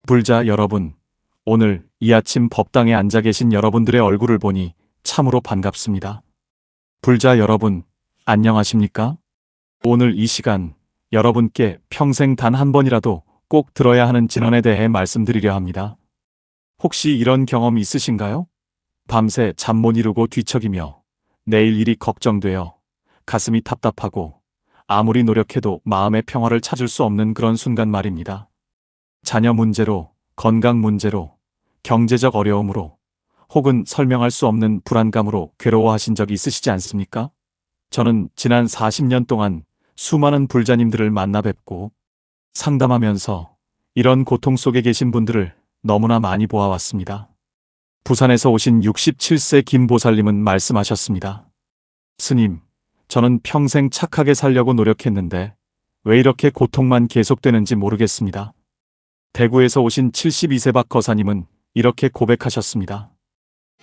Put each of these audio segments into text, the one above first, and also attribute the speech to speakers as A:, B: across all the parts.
A: 불자 여러분, 오늘 이 아침 법당에 앉아 계신 여러분들의 얼굴을 보니 참으로 반갑습니다. 불자 여러분, 안녕하십니까? 오늘 이 시간 여러분께 평생 단 한 번이라도 꼭 들어야 하는 진언에 대해 말씀드리려 합니다. 혹시 이런 경험 있으신가요? 밤새 잠 못 이루고 뒤척이며 내일 일이 걱정되어 가슴이 답답하고 아무리 노력해도 마음의 평화를 찾을 수 없는 그런 순간 말입니다. 자녀 문제로, 건강 문제로, 경제적 어려움으로, 혹은 설명할 수 없는 불안감으로 괴로워하신 적 있으시지 않습니까? 저는 지난 40년 동안 수많은 불자님들을 만나 뵙고 상담하면서 이런 고통 속에 계신 분들을 너무나 많이 보아왔습니다. 부산에서 오신 67세 김보살님은 말씀하셨습니다. 스님, 저는 평생 착하게 살려고 노력했는데 왜 이렇게 고통만 계속되는지 모르겠습니다. 대구에서 오신 72세 박 거사님은 이렇게 고백하셨습니다.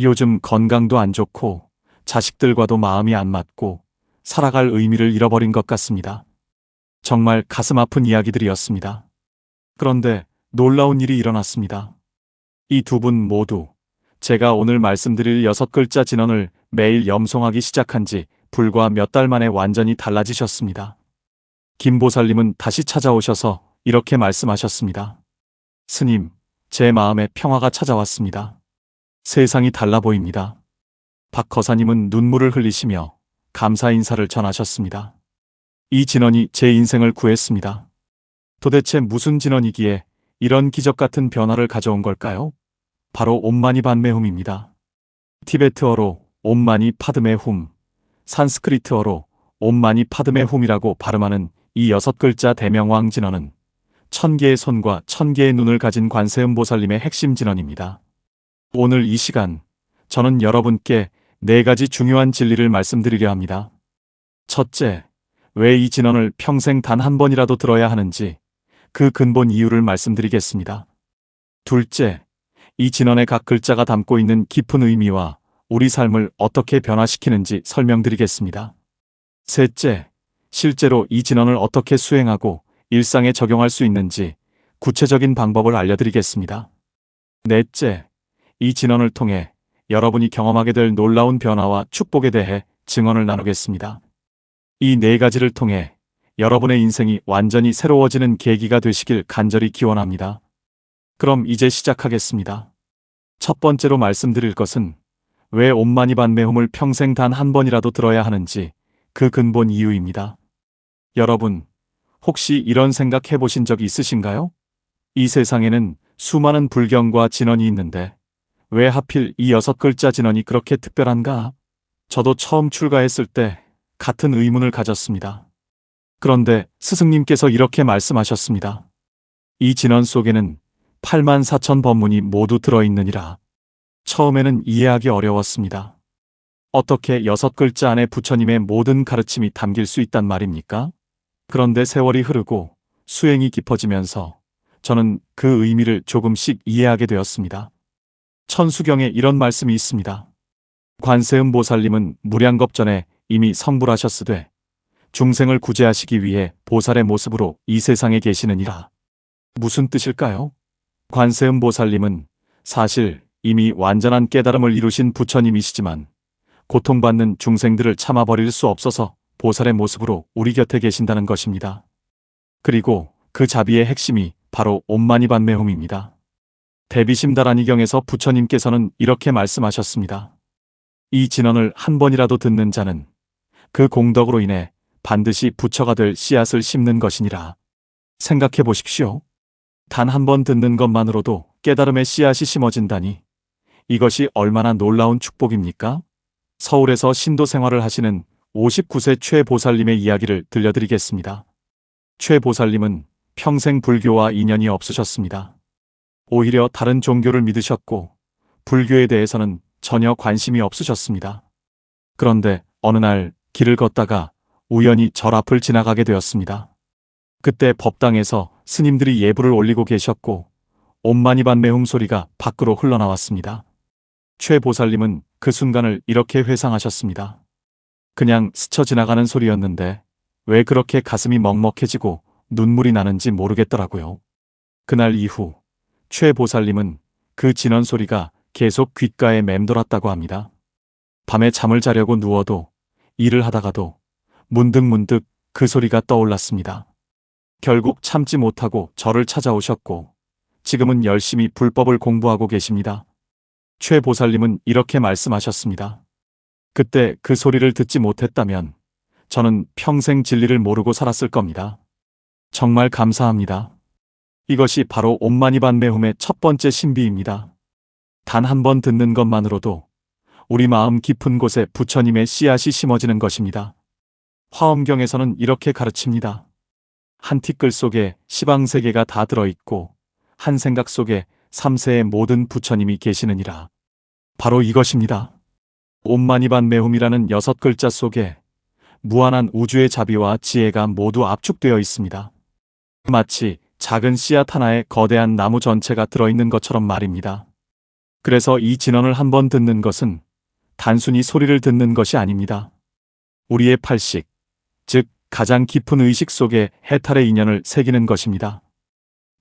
A: 요즘 건강도 안 좋고 자식들과도 마음이 안 맞고 살아갈 의미를 잃어버린 것 같습니다. 정말 가슴 아픈 이야기들이었습니다. 그런데 놀라운 일이 일어났습니다. 이 두 분 모두 제가 오늘 말씀드릴 6글자 진언을 매일 염송하기 시작한 지 불과 몇 달 만에 완전히 달라지셨습니다. 김보살님은 다시 찾아오셔서 이렇게 말씀하셨습니다. 스님, 제 마음에 평화가 찾아왔습니다. 세상이 달라 보입니다. 박 거사님은 눈물을 흘리시며 감사 인사를 전하셨습니다. 이 진언이 제 인생을 구했습니다. 도대체 무슨 진언이기에 이런 기적 같은 변화를 가져온 걸까요? 바로 옴마니 padme hum입니다. 티베트어로 옴마니 파드메 훔, 산스크리트어로 옴마니 파드메 훔이라고 발음하는 이 6글자 대명왕 진언은 1000개의 손과 1000개의 눈을 가진 관세음보살님의 핵심 진언입니다. 오늘 이 시간 저는 여러분께 4가지 중요한 진리를 말씀드리려 합니다. 첫째, 왜 이 진언을 평생 단 한 번이라도 들어야 하는지 그 근본 이유를 말씀드리겠습니다. 둘째, 이 진언의 각 글자가 담고 있는 깊은 의미와 우리 삶을 어떻게 변화시키는지 설명드리겠습니다. 셋째, 실제로 이 진언을 어떻게 수행하고 일상에 적용할 수 있는지 구체적인 방법을 알려드리겠습니다. 넷째, 이 진언을 통해 여러분이 경험하게 될 놀라운 변화와 축복에 대해 증언을 나누겠습니다. 이 4가지를 통해 여러분의 인생이 완전히 새로워지는 계기가 되시길 간절히 기원합니다. 그럼 이제 시작하겠습니다. 첫 번째로 말씀드릴 것은 왜 옴마니 padme hum을 평생 단 한 번이라도 들어야 하는지 그 근본 이유입니다. 여러분, 혹시 이런 생각 해보신 적이 있으신가요? 이 세상에는 수많은 불경과 진언이 있는데 왜 하필 이 6글자 진언이 그렇게 특별한가? 저도 처음 출가했을 때 같은 의문을 가졌습니다. 그런데 스승님께서 이렇게 말씀하셨습니다. 이 진언 속에는 84,000 법문이 모두 들어있느니라. 처음에는 이해하기 어려웠습니다. 어떻게 6글자 안에 부처님의 모든 가르침이 담길 수 있단 말입니까? 그런데 세월이 흐르고 수행이 깊어지면서 저는 그 의미를 조금씩 이해하게 되었습니다. 천수경에 이런 말씀이 있습니다. 관세음보살님은 무량겁전에 이미 성불하셨으되 중생을 구제하시기 위해 보살의 모습으로 이 세상에 계시느니라. 무슨 뜻일까요? 관세음보살님은 사실 이미 완전한 깨달음을 이루신 부처님이시지만 고통받는 중생들을 참아버릴 수 없어서 보살의 모습으로 우리 곁에 계신다는 것입니다. 그리고 그 자비의 핵심이 바로 옴마니 padme hum입니다. 대비심다라니경에서 부처님께서는 이렇게 말씀하셨습니다. 이 진언을 한 번이라도 듣는 자는 그 공덕으로 인해 반드시 부처가 될 씨앗을 심는 것이니라. 생각해 보십시오. 단 한 번 듣는 것만으로도 깨달음의 씨앗이 심어진다니 이것이 얼마나 놀라운 축복입니까? 서울에서 신도 생활을 하시는 59세 최 보살님의 이야기를 들려드리겠습니다. 최 보살님은 평생 불교와 인연이 없으셨습니다. 오히려 다른 종교를 믿으셨고 불교에 대해서는 전혀 관심이 없으셨습니다. 그런데 어느 날 길을 걷다가 우연히 절 앞을 지나가게 되었습니다. 그때 법당에서 스님들이 예불을 올리고 계셨고 옴마니 padme hum 소리가 밖으로 흘러나왔습니다. 최 보살님은 그 순간을 이렇게 회상하셨습니다. 그냥 스쳐 지나가는 소리였는데 왜 그렇게 가슴이 먹먹해지고 눈물이 나는지 모르겠더라고요. 그날 이후 최 보살님은 그 진원 소리가 계속 귓가에 맴돌았다고 합니다. 밤에 잠을 자려고 누워도 일을 하다가도 문득문득 그 소리가 떠올랐습니다. 결국 참지 못하고 저를 찾아오셨고 지금은 열심히 불법을 공부하고 계십니다. 최 보살님은 이렇게 말씀하셨습니다. 그때 그 소리를 듣지 못했다면 저는 평생 진리를 모르고 살았을 겁니다. 정말 감사합니다. 이것이 바로 옴마니반메훔의 첫 번째 신비입니다. 단 한 번 듣는 것만으로도 우리 마음 깊은 곳에 부처님의 씨앗이 심어지는 것입니다. 화엄경에서는 이렇게 가르칩니다. 한 티끌 속에 시방세계가 다 들어있고 한 생각 속에 삼세의 모든 부처님이 계시느니라. 바로 이것입니다. 옴마니반메훔이라는 6글자 속에 무한한 우주의 자비와 지혜가 모두 압축되어 있습니다. 마치 작은 씨앗 하나에 거대한 나무 전체가 들어있는 것처럼 말입니다. 그래서 이 진언을 한번 듣는 것은 단순히 소리를 듣는 것이 아닙니다. 우리의 팔식, 즉 가장 깊은 의식 속에 해탈의 인연을 새기는 것입니다.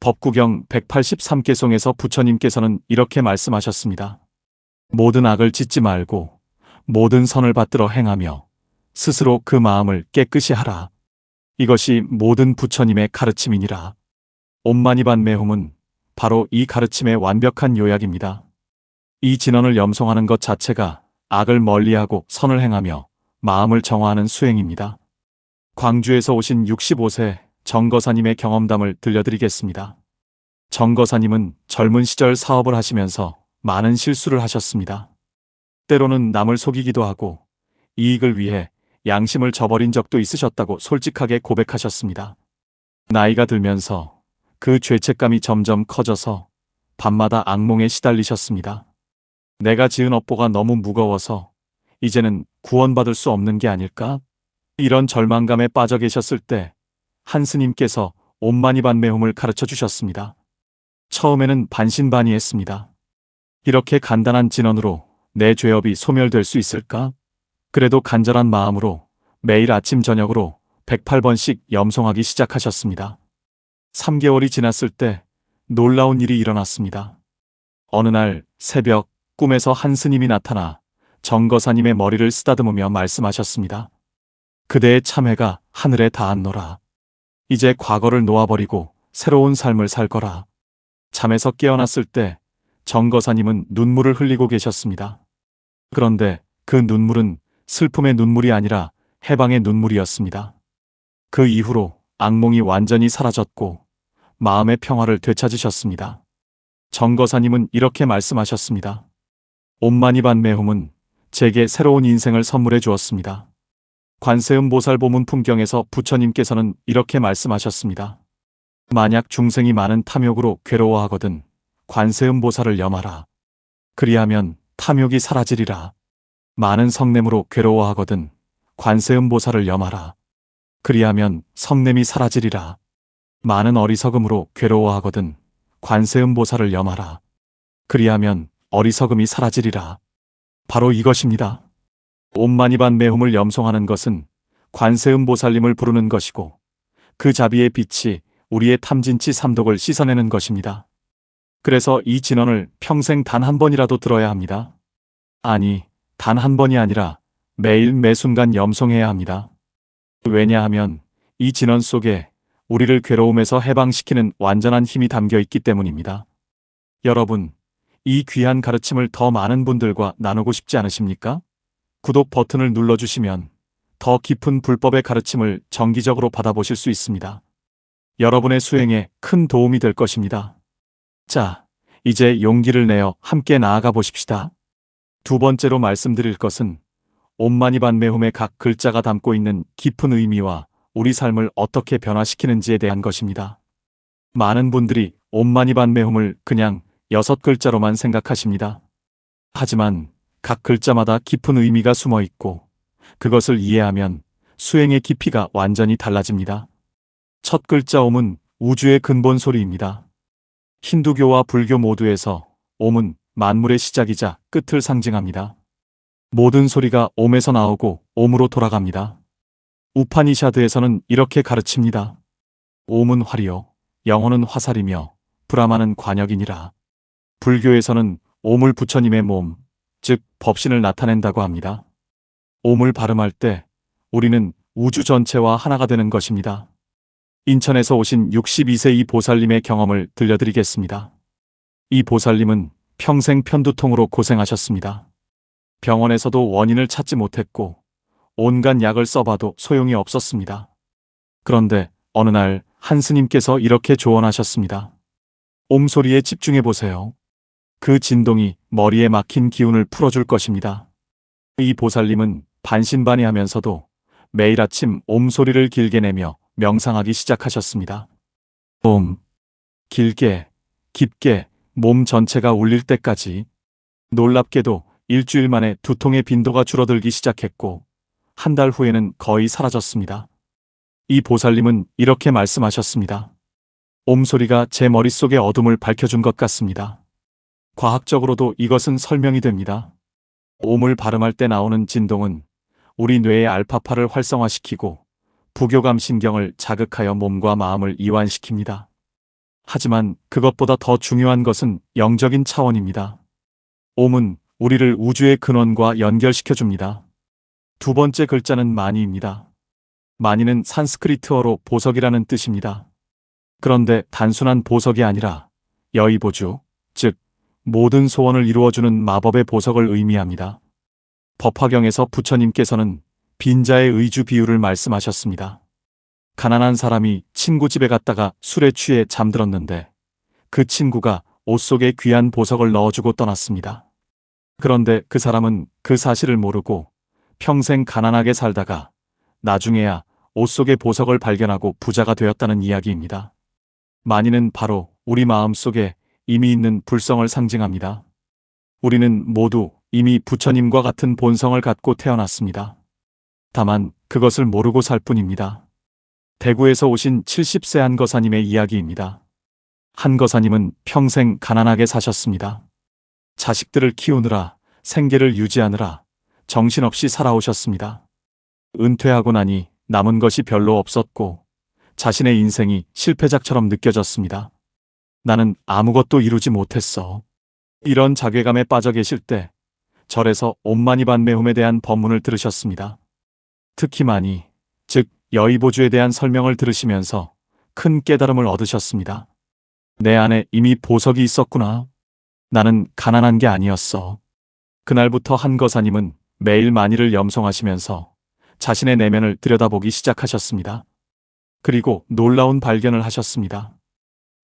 A: 법구경 183개송에서 부처님께서는 이렇게 말씀하셨습니다. 모든 악을 짓지 말고 모든 선을 받들어 행하며 스스로 그 마음을 깨끗이 하라. 이것이 모든 부처님의 가르침이니라. 옴마니반메훔은 바로 이 가르침의 완벽한 요약입니다. 이 진언을 염송하는 것 자체가 악을 멀리하고 선을 행하며 마음을 정화하는 수행입니다. 광주에서 오신 65세 정거사님의 경험담을 들려드리겠습니다. 정거사님은 젊은 시절 사업을 하시면서 많은 실수를 하셨습니다. 때로는 남을 속이기도 하고 이익을 위해 양심을 저버린 적도 있으셨다고 솔직하게 고백하셨습니다. 나이가 들면서 그 죄책감이 점점 커져서 밤마다 악몽에 시달리셨습니다. 내가 지은 업보가 너무 무거워서 이제는 구원받을 수 없는 게 아닐까? 이런 절망감에 빠져 계셨을 때 한 스님께서 옴마니반메훔을 가르쳐 주셨습니다. 처음에는 반신반의했습니다. 이렇게 간단한 진언으로 내 죄업이 소멸될 수 있을까? 그래도 간절한 마음으로 매일 아침 저녁으로 108번씩 염송하기 시작하셨습니다. 3개월이 지났을 때 놀라운 일이 일어났습니다. 어느 날 새벽 꿈에서 한 스님이 나타나 정거사님의 머리를 쓰다듬으며 말씀하셨습니다. 그대의 참회가 하늘에 닿았노라. 이제 과거를 놓아버리고 새로운 삶을 살 거라. 잠에서 깨어났을 때 정거사님은 눈물을 흘리고 계셨습니다. 그런데 그 눈물은 슬픔의 눈물이 아니라 해방의 눈물이었습니다. 그 이후로 악몽이 완전히 사라졌고 마음의 평화를 되찾으셨습니다. 정거사님은 이렇게 말씀하셨습니다. 옴마니반메훔은 제게 새로운 인생을 선물해 주었습니다. 관세음보살 보문 품경에서 부처님께서는 이렇게 말씀하셨습니다. 만약 중생이 많은 탐욕으로 괴로워하거든 관세음보살을 염하라. 그리하면 탐욕이 사라지리라. 많은 성냄으로 괴로워하거든 관세음보살을 염하라. 그리하면 성냄이 사라지리라. 많은 어리석음으로 괴로워하거든 관세음보살을 염하라. 그리하면 어리석음이 사라지리라. 바로 이것입니다. 옴마니반메훔을 염송하는 것은 관세음보살님을 부르는 것이고 그 자비의 빛이 우리의 탐진치 삼독을 씻어내는 것입니다. 그래서 이 진언을 평생 단 한 번이라도 들어야 합니다. 아니, 단 한 번이 아니라 매일 매순간 염송해야 합니다. 왜냐하면 이 진언 속에 우리를 괴로움에서 해방시키는 완전한 힘이 담겨 있기 때문입니다. 여러분, 이 귀한 가르침을 더 많은 분들과 나누고 싶지 않으십니까? 구독 버튼을 눌러주시면 더 깊은 불법의 가르침을 정기적으로 받아보실 수 있습니다. 여러분의 수행에 큰 도움이 될 것입니다. 자, 이제 용기를 내어 함께 나아가 보십시다. 두 번째로 말씀드릴 것은 옴마니반메훔의 각 글자가 담고 있는 깊은 의미와 우리 삶을 어떻게 변화시키는지에 대한 것입니다. 많은 분들이 옴마니반메훔을 그냥 6글자로만 생각하십니다. 하지만 각 글자마다 깊은 의미가 숨어 있고 그것을 이해하면 수행의 깊이가 완전히 달라집니다. 첫 글자 옴은 우주의 근본 소리입니다. 힌두교와 불교 모두에서 옴은 만물의 시작이자 끝을 상징합니다. 모든 소리가 옴에서 나오고 옴으로 돌아갑니다. 우파니샤드에서는 이렇게 가르칩니다. 옴은 활이요, 영혼은 화살이며 불암하는 관역이니라. 불교에서는 오물 부처님의 몸, 즉 법신을 나타낸다고 합니다. 오물 발음할 때 우리는 우주 전체와 하나가 되는 것입니다. 인천에서 오신 62세 이 보살님의 경험을 들려드리겠습니다. 이 보살님은 평생 편두통으로 고생하셨습니다. 병원에서도 원인을 찾지 못했고 온갖 약을 써봐도 소용이 없었습니다. 그런데 어느 날 한 스님께서 이렇게 조언하셨습니다. 옴소리에 집중해 보세요. 그 진동이 머리에 막힌 기운을 풀어줄 것입니다. 이 보살님은 반신반의하면서도 매일 아침 옴소리를 길게 내며 명상하기 시작하셨습니다. 옴. 길게, 깊게 몸 전체가 울릴 때까지. 놀랍게도 일주일 만에 두통의 빈도가 줄어들기 시작했고 한 달 후에는 거의 사라졌습니다. 이 보살님은 이렇게 말씀하셨습니다. 옴소리가 제 머릿속의 어둠을 밝혀준 것 같습니다. 과학적으로도 이것은 설명이 됩니다. 옴을 발음할 때 나오는 진동은 우리 뇌의 알파파를 활성화시키고 부교감 신경을 자극하여 몸과 마음을 이완시킵니다. 하지만 그것보다 더 중요한 것은 영적인 차원입니다. 옴은 우리를 우주의 근원과 연결시켜줍니다. 두 번째 글자는 마니입니다. 마니는 산스크리트어로 보석이라는 뜻입니다. 그런데 단순한 보석이 아니라 여의보주, 즉 모든 소원을 이루어주는 마법의 보석을 의미합니다. 법화경에서 부처님께서는 빈자의 의주 비유를 말씀하셨습니다. 가난한 사람이 친구 집에 갔다가 술에 취해 잠들었는데 그 친구가 옷 속에 귀한 보석을 넣어주고 떠났습니다. 그런데 그 사람은 그 사실을 모르고 평생 가난하게 살다가 나중에야 옷 속의 보석을 발견하고 부자가 되었다는 이야기입니다. 마니는 바로 우리 마음 속에 이미 있는 불성을 상징합니다. 우리는 모두 이미 부처님과 같은 본성을 갖고 태어났습니다. 다만 그것을 모르고 살 뿐입니다. 대구에서 오신 70세 한 거사님의 이야기입니다. 한 거사님은 평생 가난하게 사셨습니다. 자식들을 키우느라, 생계를 유지하느라 정신없이 살아오셨습니다. 은퇴하고 나니 남은 것이 별로 없었고 자신의 인생이 실패작처럼 느껴졌습니다. 나는 아무것도 이루지 못했어. 이런 자괴감에 빠져 계실 때 절에서 옴마니반메훔에 대한 법문을 들으셨습니다. 특히 마니, 즉 여의보주에 대한 설명을 들으시면서 큰 깨달음을 얻으셨습니다. 내 안에 이미 보석이 있었구나. 나는 가난한 게 아니었어. 그날부터 한 거사님은 매일 마니를 염송하시면서 자신의 내면을 들여다보기 시작하셨습니다. 그리고 놀라운 발견을 하셨습니다.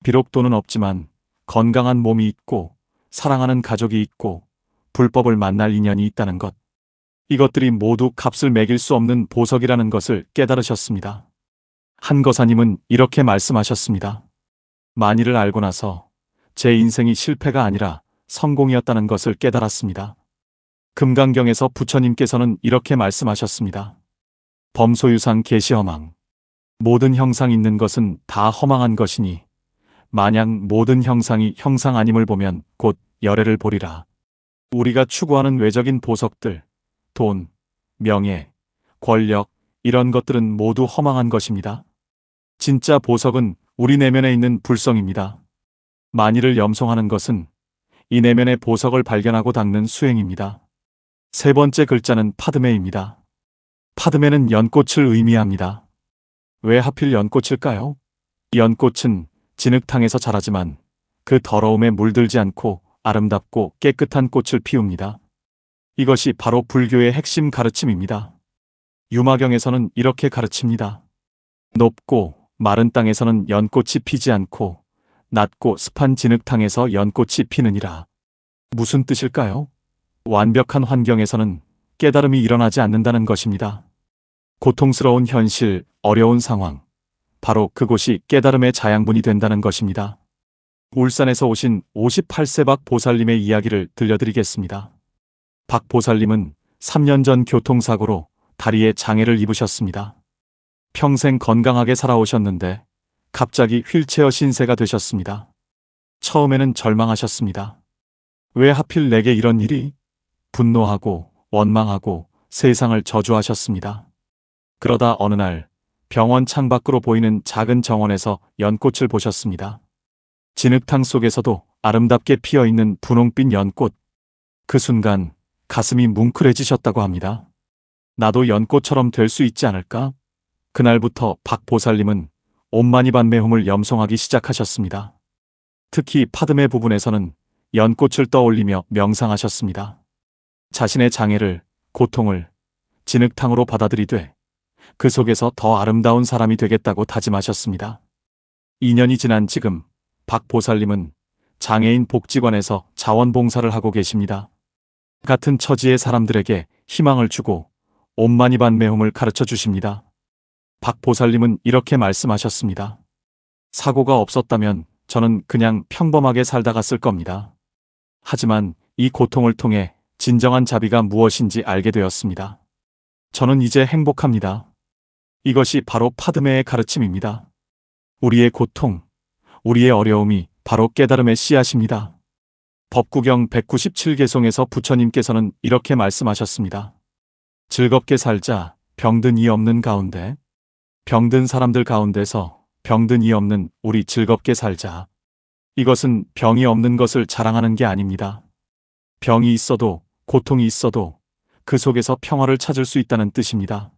A: 비록 돈은 없지만 건강한 몸이 있고 사랑하는 가족이 있고 불법을 만날 인연이 있다는 것. 이것들이 모두 값을 매길 수 없는 보석이라는 것을 깨달으셨습니다. 한 거사님은 이렇게 말씀하셨습니다. 마니를 알고 나서 제 인생이 실패가 아니라 성공이었다는 것을 깨달았습니다. 금강경에서 부처님께서는 이렇게 말씀하셨습니다. 범소유상 계시허망. 모든 형상 있는 것은 다 허망한 것이니 만약 모든 형상이 형상 아님을 보면 곧 열애를 보리라. 우리가 추구하는 외적인 보석들, 돈, 명예, 권력 이런 것들은 모두 허망한 것입니다. 진짜 보석은 우리 내면에 있는 불성입니다. 마니를 염송하는 것은 이 내면의 보석을 발견하고 닦는 수행입니다. 세 번째 글자는 파드메입니다. 파드메는 연꽃을 의미합니다. 왜 하필 연꽃일까요? 연꽃은 진흙탕에서 자라지만 그 더러움에 물들지 않고 아름답고 깨끗한 꽃을 피웁니다. 이것이 바로 불교의 핵심 가르침입니다. 유마경에서는 이렇게 가르칩니다. 높고 마른 땅에서는 연꽃이 피지 않고 낮고 습한 진흙탕에서 연꽃이 피느니라. 무슨 뜻일까요? 완벽한 환경에서는 깨달음이 일어나지 않는다는 것입니다. 고통스러운 현실, 어려운 상황, 바로 그곳이 깨달음의 자양분이 된다는 것입니다. 울산에서 오신 58세 박 보살님의 이야기를 들려드리겠습니다. 박 보살님은 3년 전 교통사고로 다리에 장애를 입으셨습니다. 평생 건강하게 살아오셨는데 갑자기 휠체어 신세가 되셨습니다. 처음에는 절망하셨습니다. 왜 하필 내게 이런 일이? 분노하고 원망하고 세상을 저주하셨습니다. 그러다 어느 날 병원 창밖으로 보이는 작은 정원에서 연꽃을 보셨습니다. 진흙탕 속에서도 아름답게 피어있는 분홍빛 연꽃. 그 순간 가슴이 뭉클해지셨다고 합니다. 나도 연꽃처럼 될 수 있지 않을까? 그날부터 박 보살님은 옴마니반메홈을 염송하기 시작하셨습니다. 특히 파드메 부분에서는 연꽃을 떠올리며 명상하셨습니다. 자신의 장애를, 고통을 진흙탕으로 받아들이되 그 속에서 더 아름다운 사람이 되겠다고 다짐하셨습니다. 2년이 지난 지금 박 보살님은 장애인 복지관에서 자원봉사를 하고 계십니다. 같은 처지의 사람들에게 희망을 주고 옴마니반메홈을 가르쳐 주십니다. 박 보살님은 이렇게 말씀하셨습니다. 사고가 없었다면 저는 그냥 평범하게 살다 갔을 겁니다. 하지만 이 고통을 통해 진정한 자비가 무엇인지 알게 되었습니다. 저는 이제 행복합니다. 이것이 바로 파드메의 가르침입니다. 우리의 고통, 우리의 어려움이 바로 깨달음의 씨앗입니다. 법구경 197개송에서 부처님께서는 이렇게 말씀하셨습니다. 즐겁게 살자, 병든 이 없는 가운데. 병든 사람들 가운데서 병든 이 없는 우리 즐겁게 살자. 이것은 병이 없는 것을 자랑하는 게 아닙니다. 병이 있어도 고통이 있어도 그 속에서 평화를 찾을 수 있다는 뜻입니다.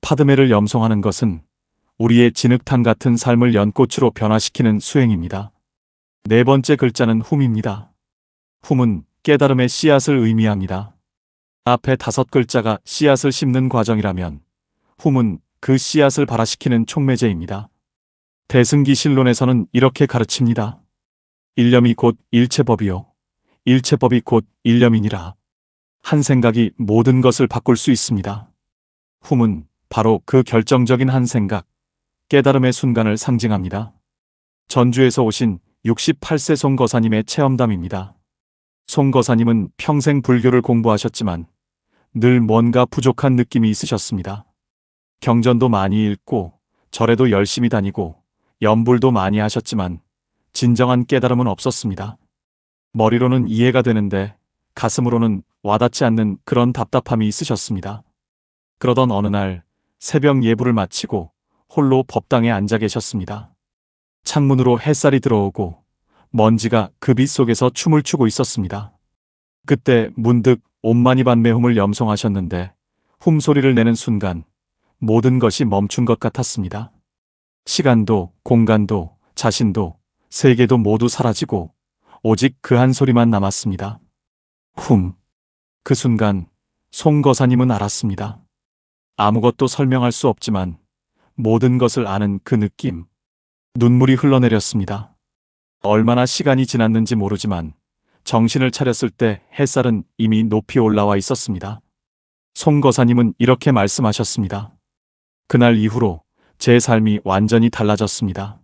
A: 파드메를 염송하는 것은 우리의 진흙탕 같은 삶을 연꽃으로 변화시키는 수행입니다. 네 번째 글자는 훔입니다. 훔은 깨달음의 씨앗을 의미합니다. 앞에 5글자가 씨앗을 심는 과정이라면 훔은 그 씨앗을 발화시키는 촉매제입니다. 대승기실론에서는 이렇게 가르칩니다. 일념이 곧 일체법이요. 일체법이 곧 일념이니라. 한 생각이 모든 것을 바꿀 수 있습니다. 훔은 바로 그 결정적인 한 생각, 깨달음의 순간을 상징합니다. 전주에서 오신 68세 송거사님의 체험담입니다. 송거사님은 평생 불교를 공부하셨지만 늘 뭔가 부족한 느낌이 있으셨습니다. 경전도 많이 읽고 절에도 열심히 다니고 염불도 많이 하셨지만 진정한 깨달음은 없었습니다. 머리로는 이해가 되는데 가슴으로는 와닿지 않는 그런 답답함이 있으셨습니다. 그러던 어느 날 새벽 예불을 마치고 홀로 법당에 앉아 계셨습니다. 창문으로 햇살이 들어오고 먼지가 그 빛 속에서 춤을 추고 있었습니다. 그때 문득 옴마니반메홈을 염송하셨는데 훔 소리를 내는 순간 모든 것이 멈춘 것 같았습니다. 시간도 공간도 자신도 세계도 모두 사라지고 오직 그 한 소리만 남았습니다. 훔. 그 순간 송거사님은 알았습니다. 아무것도 설명할 수 없지만 모든 것을 아는 그 느낌. 눈물이 흘러내렸습니다. 얼마나 시간이 지났는지 모르지만 정신을 차렸을 때 햇살은 이미 높이 올라와 있었습니다. 송거사님은 이렇게 말씀하셨습니다. 그날 이후로 제 삶이 완전히 달라졌습니다.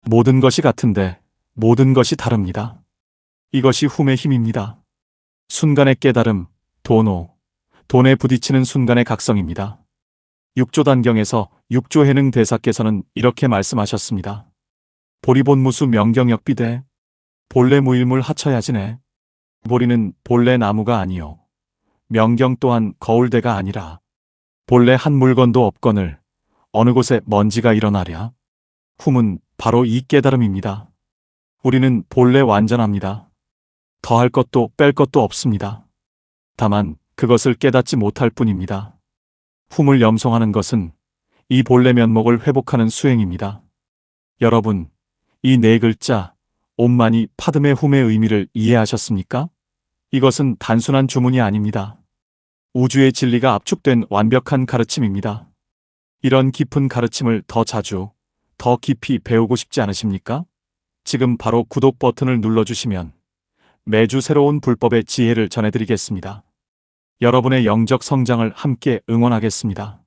A: 모든 것이 같은데 모든 것이 다릅니다. 이것이 훔의 힘입니다. 순간의 깨달음, 도노, 돈에 부딪히는 순간의 각성입니다. 육조단경에서 육조해능 대사께서는 이렇게 말씀하셨습니다. 보리본무수 명경역비대 본래 무일물 하처야지네. 보리는 본래 나무가 아니요 명경 또한 거울대가 아니라 본래 한 물건도 없거늘 어느 곳에 먼지가 일어나랴. 훔은 바로 이 깨달음입니다. 우리는 본래 완전합니다. 더할 것도 뺄 것도 없습니다. 다만 그것을 깨닫지 못할 뿐입니다. 훔을 염송하는 것은 이 본래 면목을 회복하는 수행입니다. 여러분, 이 네 글자 옴마니 파드메 훔의 의미를 이해하셨습니까? 이것은 단순한 주문이 아닙니다. 우주의 진리가 압축된 완벽한 가르침입니다. 이런 깊은 가르침을 더 자주, 더 깊이 배우고 싶지 않으십니까? 지금 바로 구독 버튼을 눌러주시면 매주 새로운 불법의 지혜를 전해드리겠습니다. 여러분의 영적 성장을 함께 응원하겠습니다.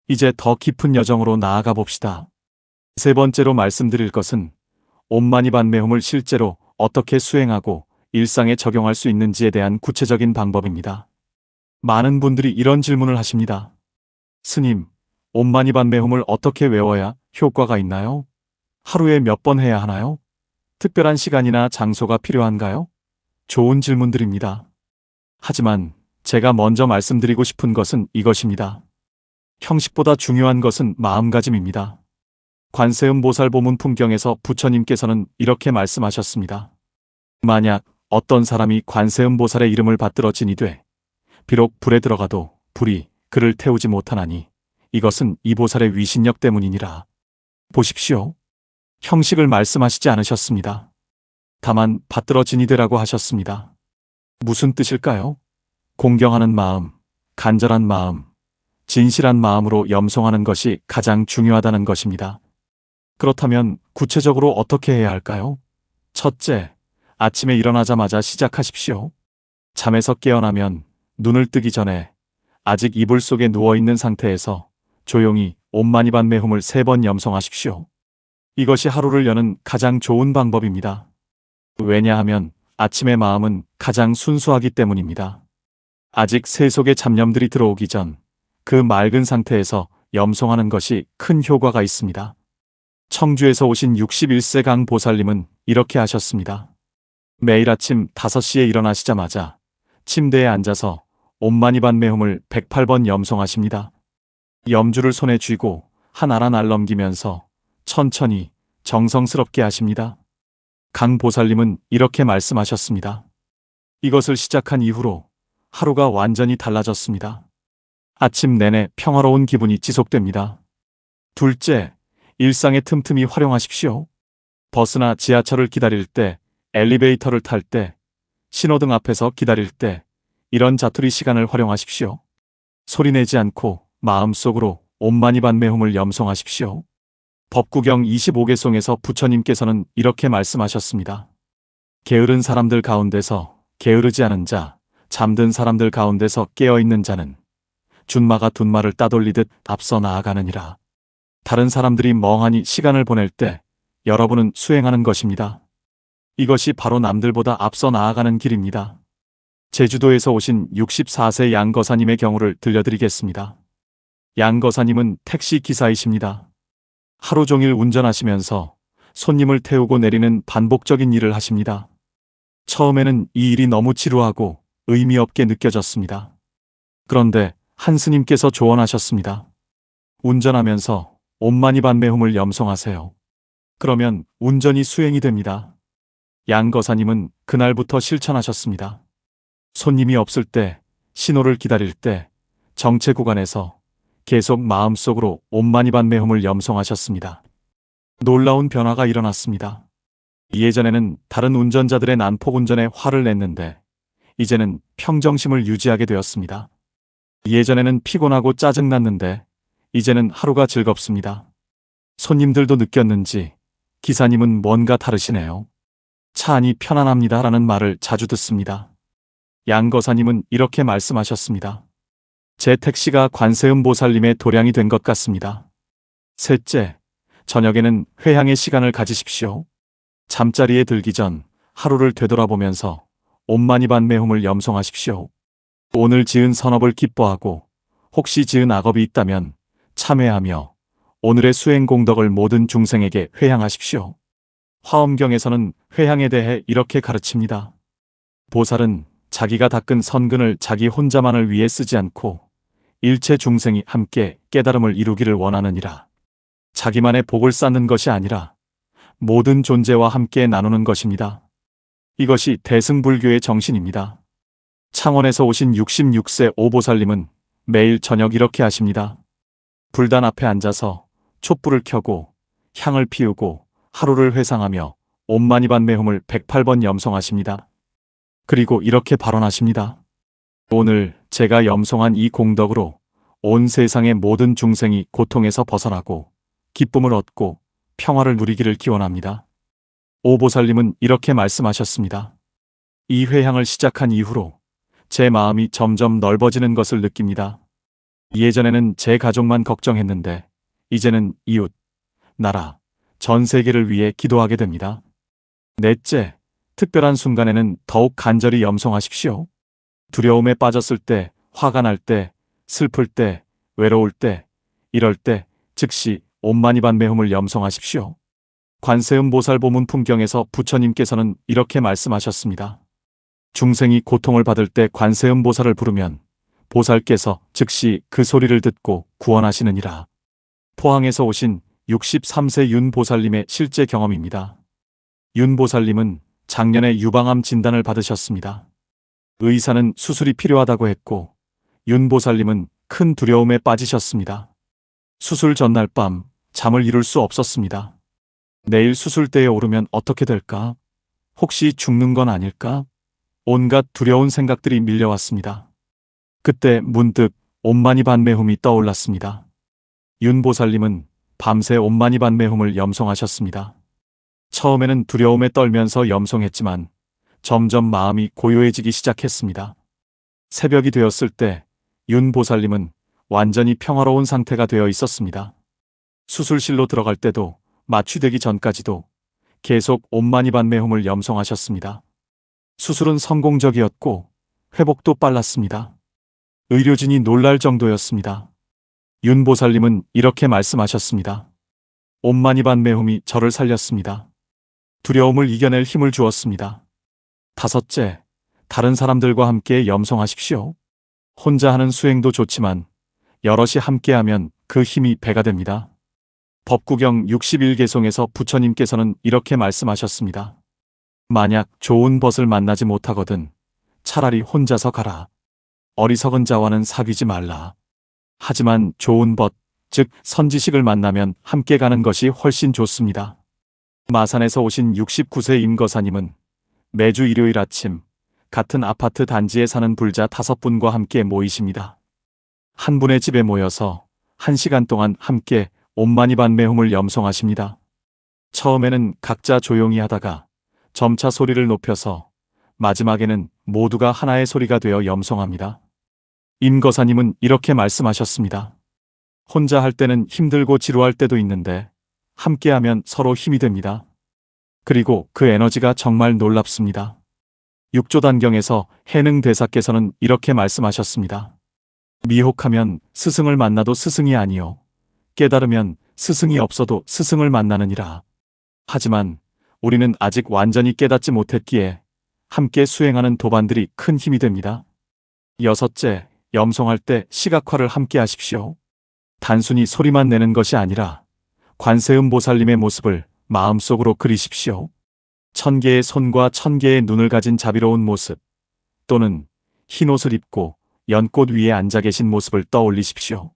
A: 이제 더 깊은 여정으로 나아가 봅시다. 세 번째로 말씀드릴 것은 옴마니반메홈을 실제로 어떻게 수행하고 일상에 적용할 수 있는지에 대한 구체적인 방법입니다. 많은 분들이 이런 질문을 하십니다. 스님, 옴마니반메홈을 어떻게 외워야 효과가 있나요? 하루에 몇 번 해야 하나요? 특별한 시간이나 장소가 필요한가요? 좋은 질문들입니다. 하지만 제가 먼저 말씀드리고 싶은 것은 이것입니다. 형식보다 중요한 것은 마음가짐입니다. 관세음보살 보문 품경에서 부처님께서는 이렇게 말씀하셨습니다. 만약 어떤 사람이 관세음보살의 이름을 받들어 지니되 비록 불에 들어가도 불이 그를 태우지 못하나니 이것은 이 보살의 위신력 때문이니라. 보십시오. 형식을 말씀하시지 않으셨습니다. 다만 받들어 지니되라고 하셨습니다. 무슨 뜻일까요? 공경하는 마음, 간절한 마음, 진실한 마음으로 염송하는 것이 가장 중요하다는 것입니다. 그렇다면 구체적으로 어떻게 해야 할까요? 첫째, 아침에 일어나자마자 시작하십시오. 잠에서 깨어나면 눈을 뜨기 전에 아직 이불 속에 누워있는 상태에서 조용히 옴마니반메 홈을 3번 염송하십시오. 이것이 하루를 여는 가장 좋은 방법입니다. 왜냐하면 아침의 마음은 가장 순수하기 때문입니다. 아직 새 속의 잡념들이 들어오기 전 그 맑은 상태에서 염송하는 것이 큰 효과가 있습니다. 청주에서 오신 61세 강 보살님은 이렇게 하셨습니다. 매일 아침 5시에 일어나시자마자 침대에 앉아서 옴마니반메 홈을 108번 염송하십니다. 염주를 손에 쥐고 하나하나 날 넘기면서 천천히 정성스럽게 하십니다. 강 보살님은 이렇게 말씀하셨습니다. 이것을 시작한 이후로 하루가 완전히 달라졌습니다. 아침 내내 평화로운 기분이 지속됩니다. 둘째, 일상에 틈틈이 활용하십시오. 버스나 지하철을 기다릴 때, 엘리베이터를 탈 때, 신호등 앞에서 기다릴 때 이런 자투리 시간을 활용하십시오. 소리내지 않고 마음속으로 옴마니반메 홈을 염송하십시오. 법구경 25개송에서 부처님께서는 이렇게 말씀하셨습니다. 게으른 사람들 가운데서 게으르지 않은 자, 잠든 사람들 가운데서 깨어있는 자는 준마가 둔마를 따돌리듯 앞서 나아가느니라. 다른 사람들이 멍하니 시간을 보낼 때 여러분은 수행하는 것입니다. 이것이 바로 남들보다 앞서 나아가는 길입니다. 제주도에서 오신 64세 양거사님의 경우를 들려드리겠습니다. 양거사님은 택시 기사이십니다. 하루 종일 운전하시면서 손님을 태우고 내리는 반복적인 일을 하십니다. 처음에는 이 일이 너무 지루하고 의미 없게 느껴졌습니다. 그런데 한 스님께서 조언하셨습니다. 운전하면서 옴마니반메 홈을 염송하세요. 그러면 운전이 수행이 됩니다. 양거사님은 그날부터 실천하셨습니다. 손님이 없을 때, 신호를 기다릴 때, 정체 구간에서 계속 마음속으로 옴마니반메 홈을 염송하셨습니다. 놀라운 변화가 일어났습니다. 예전에는 다른 운전자들의 난폭 운전에 화를 냈는데 이제는 평정심을 유지하게 되었습니다. 예전에는 피곤하고 짜증났는데 이제는 하루가 즐겁습니다. 손님들도 느꼈는지 기사님은 뭔가 다르시네요. 차 안이 편안합니다 라는 말을 자주 듣습니다. 양거사님은 이렇게 말씀하셨습니다. 제 택시가 관세음보살님의 도량이 된 것 같습니다. 셋째, 저녁에는 회향의 시간을 가지십시오. 잠자리에 들기 전 하루를 되돌아보면서 옴마니반메 홈을 염송하십시오. 오늘 지은 선업을 기뻐하고 혹시 지은 악업이 있다면 참회하며 오늘의 수행 공덕을 모든 중생에게 회향하십시오. 화엄경에서는 회향에 대해 이렇게 가르칩니다. 보살은 자기가 닦은 선근을 자기 혼자만을 위해 쓰지 않고 일체 중생이 함께 깨달음을 이루기를 원하느니라. 자기만의 복을 쌓는 것이 아니라 모든 존재와 함께 나누는 것입니다. 이것이 대승불교의 정신입니다. 창원에서 오신 66세 오보살님은 매일 저녁 이렇게 하십니다. 불단 앞에 앉아서 촛불을 켜고 향을 피우고 하루를 회상하며 옴마니반메 홈을 108번 염송하십니다. 그리고 이렇게 발언하십니다. 오늘 제가 염송한 이 공덕으로 온 세상의 모든 중생이 고통에서 벗어나고 기쁨을 얻고 평화를 누리기를 기원합니다. 오보살님은 이렇게 말씀하셨습니다. 이 회향을 시작한 이후로 제 마음이 점점 넓어지는 것을 느낍니다. 예전에는 제 가족만 걱정했는데 이제는 이웃, 나라, 전 세계를 위해 기도하게 됩니다. 넷째, 특별한 순간에는 더욱 간절히 염송하십시오. 두려움에 빠졌을 때, 화가 날 때, 슬플 때, 외로울 때, 이럴 때 즉시 옴마니반메 홈을 염송하십시오. 관세음보살 보문 품경에서 부처님께서는 이렇게 말씀하셨습니다. 중생이 고통을 받을 때 관세음보살을 부르면 보살께서 즉시 그 소리를 듣고 구원하시느니라. 포항에서 오신 63세 윤보살님의 실제 경험입니다. 윤보살님은 작년에 유방암 진단을 받으셨습니다. 의사는 수술이 필요하다고 했고 윤보살님은 큰 두려움에 빠지셨습니다. 수술 전날 밤 잠을 이룰 수 없었습니다. 내일 수술대에 오르면 어떻게 될까? 혹시 죽는 건 아닐까? 온갖 두려운 생각들이 밀려왔습니다. 그때 문득 옴마니반메훔이 떠올랐습니다. 윤보살님은 밤새 옴마니반메훔을 염송하셨습니다. 처음에는 두려움에 떨면서 염송했지만 점점 마음이 고요해지기 시작했습니다. 새벽이 되었을 때 윤보살님은 완전히 평화로운 상태가 되어 있었습니다. 수술실로 들어갈 때도 마취되기 전까지도 계속 옴마니반메훔을 염송하셨습니다. 수술은 성공적이었고 회복도 빨랐습니다. 의료진이 놀랄 정도였습니다. 윤보살님은 이렇게 말씀하셨습니다. 옴마니반메훔이 저를 살렸습니다. 두려움을 이겨낼 힘을 주었습니다. 다섯째, 다른 사람들과 함께 염송하십시오. 혼자 하는 수행도 좋지만 여럿이 함께하면 그 힘이 배가 됩니다. 법구경 61개송에서 부처님께서는 이렇게 말씀하셨습니다. 만약 좋은 벗을 만나지 못하거든 차라리 혼자서 가라. 어리석은 자와는 사귀지 말라. 하지만 좋은 벗, 즉 선지식을 만나면 함께 가는 것이 훨씬 좋습니다. 마산에서 오신 69세 임거사님은 매주 일요일 아침 같은 아파트 단지에 사는 불자 5분과 함께 모이십니다. 한 분의 집에 모여서 1시간 동안 함께 옴마니반메훔을 염송하십니다. 처음에는 각자 조용히 하다가 점차 소리를 높여서 마지막에는 모두가 하나의 소리가 되어 염송합니다. 임거사님은 이렇게 말씀하셨습니다. 혼자 할 때는 힘들고 지루할 때도 있는데 함께하면 서로 힘이 됩니다. 그리고 그 에너지가 정말 놀랍습니다. 육조단경에서 해능대사께서는 이렇게 말씀하셨습니다. 미혹하면 스승을 만나도 스승이 아니요 깨달으면 스승이 없어도 스승을 만나느니라. 하지만 우리는 아직 완전히 깨닫지 못했기에 함께 수행하는 도반들이 큰 힘이 됩니다. 여섯째, 염송할 때 시각화를 함께 하십시오. 단순히 소리만 내는 것이 아니라 관세음보살님의 모습을 마음속으로 그리십시오. 1000개의 손과 1000개의 눈을 가진 자비로운 모습 또는 흰 옷을 입고 연꽃 위에 앉아 계신 모습을 떠올리십시오.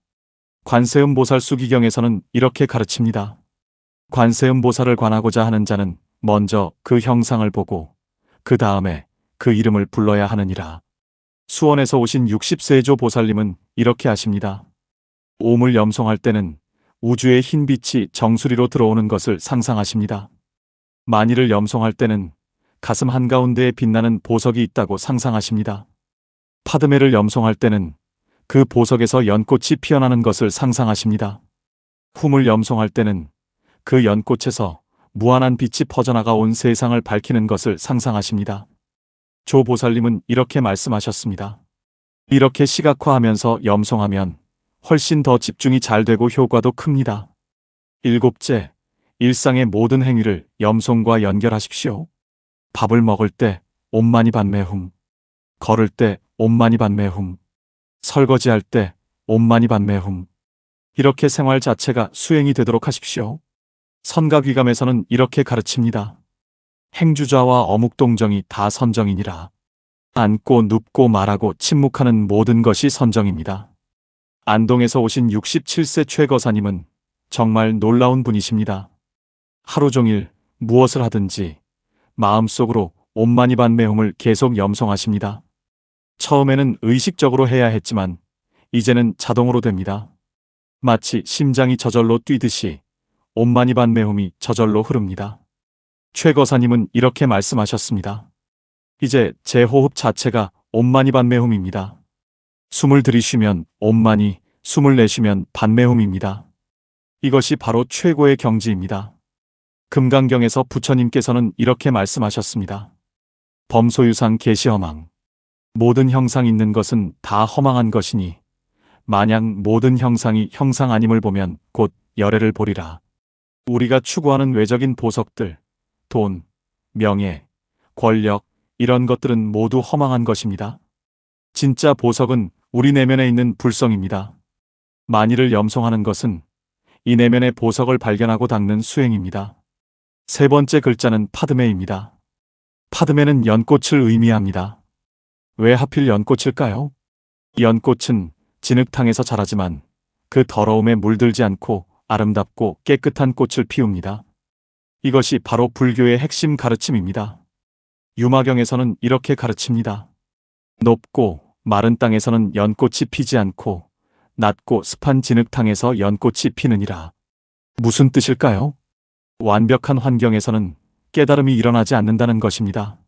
A: 관세음보살 수기경에서는 이렇게 가르칩니다. 관세음보살을 관하고자 하는 자는 먼저 그 형상을 보고 그 다음에 그 이름을 불러야 하느니라. 수원에서 오신 60세조 보살님은 이렇게 하십니다. 옴을 염송할 때는 우주의 흰 빛이 정수리로 들어오는 것을 상상하십니다. 만일을 염송할 때는 가슴 한가운데에 빛나는 보석이 있다고 상상하십니다. 파드메를 염송할 때는 그 보석에서 연꽃이 피어나는 것을 상상하십니다. 훔을 염송할 때는 그 연꽃에서 무한한 빛이 퍼져나가 온 세상을 밝히는 것을 상상하십니다. 조보살님은 이렇게 말씀하셨습니다. 이렇게 시각화하면서 염송하면 훨씬 더 집중이 잘 되고 효과도 큽니다. 일곱째, 일상의 모든 행위를 염송과 연결하십시오. 밥을 먹을 때 옴마니반메훔, 걸을 때 옴마니반메훔, 설거지할 때 옴마니반메훔. 이렇게 생활 자체가 수행이 되도록 하십시오. 선각위감에서는 이렇게 가르칩니다. 행주좌와 어묵동정이 다 선정이니라. 앉고 눕고 말하고 침묵하는 모든 것이 선정입니다. 안동에서 오신 67세 최거사님은 정말 놀라운 분이십니다. 하루 종일 무엇을 하든지 마음속으로 옴마니반메훔을 계속 염송하십니다. 처음에는 의식적으로 해야 했지만 이제는 자동으로 됩니다. 마치 심장이 저절로 뛰듯이 옴마니반메훔이 저절로 흐릅니다. 최거사님은 이렇게 말씀하셨습니다. 이제 제 호흡 자체가 옴마니반메훔입니다. 숨을 들이쉬면 옴마니, 숨을 내쉬면 반메훔입니다. 이것이 바로 최고의 경지입니다. 금강경에서 부처님께서는 이렇게 말씀하셨습니다. 범소유상 계시허망. 모든 형상 있는 것은 다 허망한 것이니 만약 모든 형상이 형상 아님을 보면 곧 열애를 보리라. 우리가 추구하는 외적인 보석들, 돈, 명예, 권력 이런 것들은 모두 허망한 것입니다. 진짜 보석은 우리 내면에 있는 불성입니다. 만일을 염송하는 것은 이 내면의 보석을 발견하고 닦는 수행입니다. 세 번째 글자는 파드메입니다. 파드메는 연꽃을 의미합니다. 왜 하필 연꽃일까요? 연꽃은 진흙탕에서 자라지만 그 더러움에 물들지 않고 아름답고 깨끗한 꽃을 피웁니다. 이것이 바로 불교의 핵심 가르침입니다. 유마경에서는 이렇게 가르칩니다. 높고 마른 땅에서는 연꽃이 피지 않고 낮고 습한 진흙탕에서 연꽃이 피느니라. 무슨 뜻일까요? 완벽한 환경에서는 깨달음이 일어나지 않는다는 것입니다.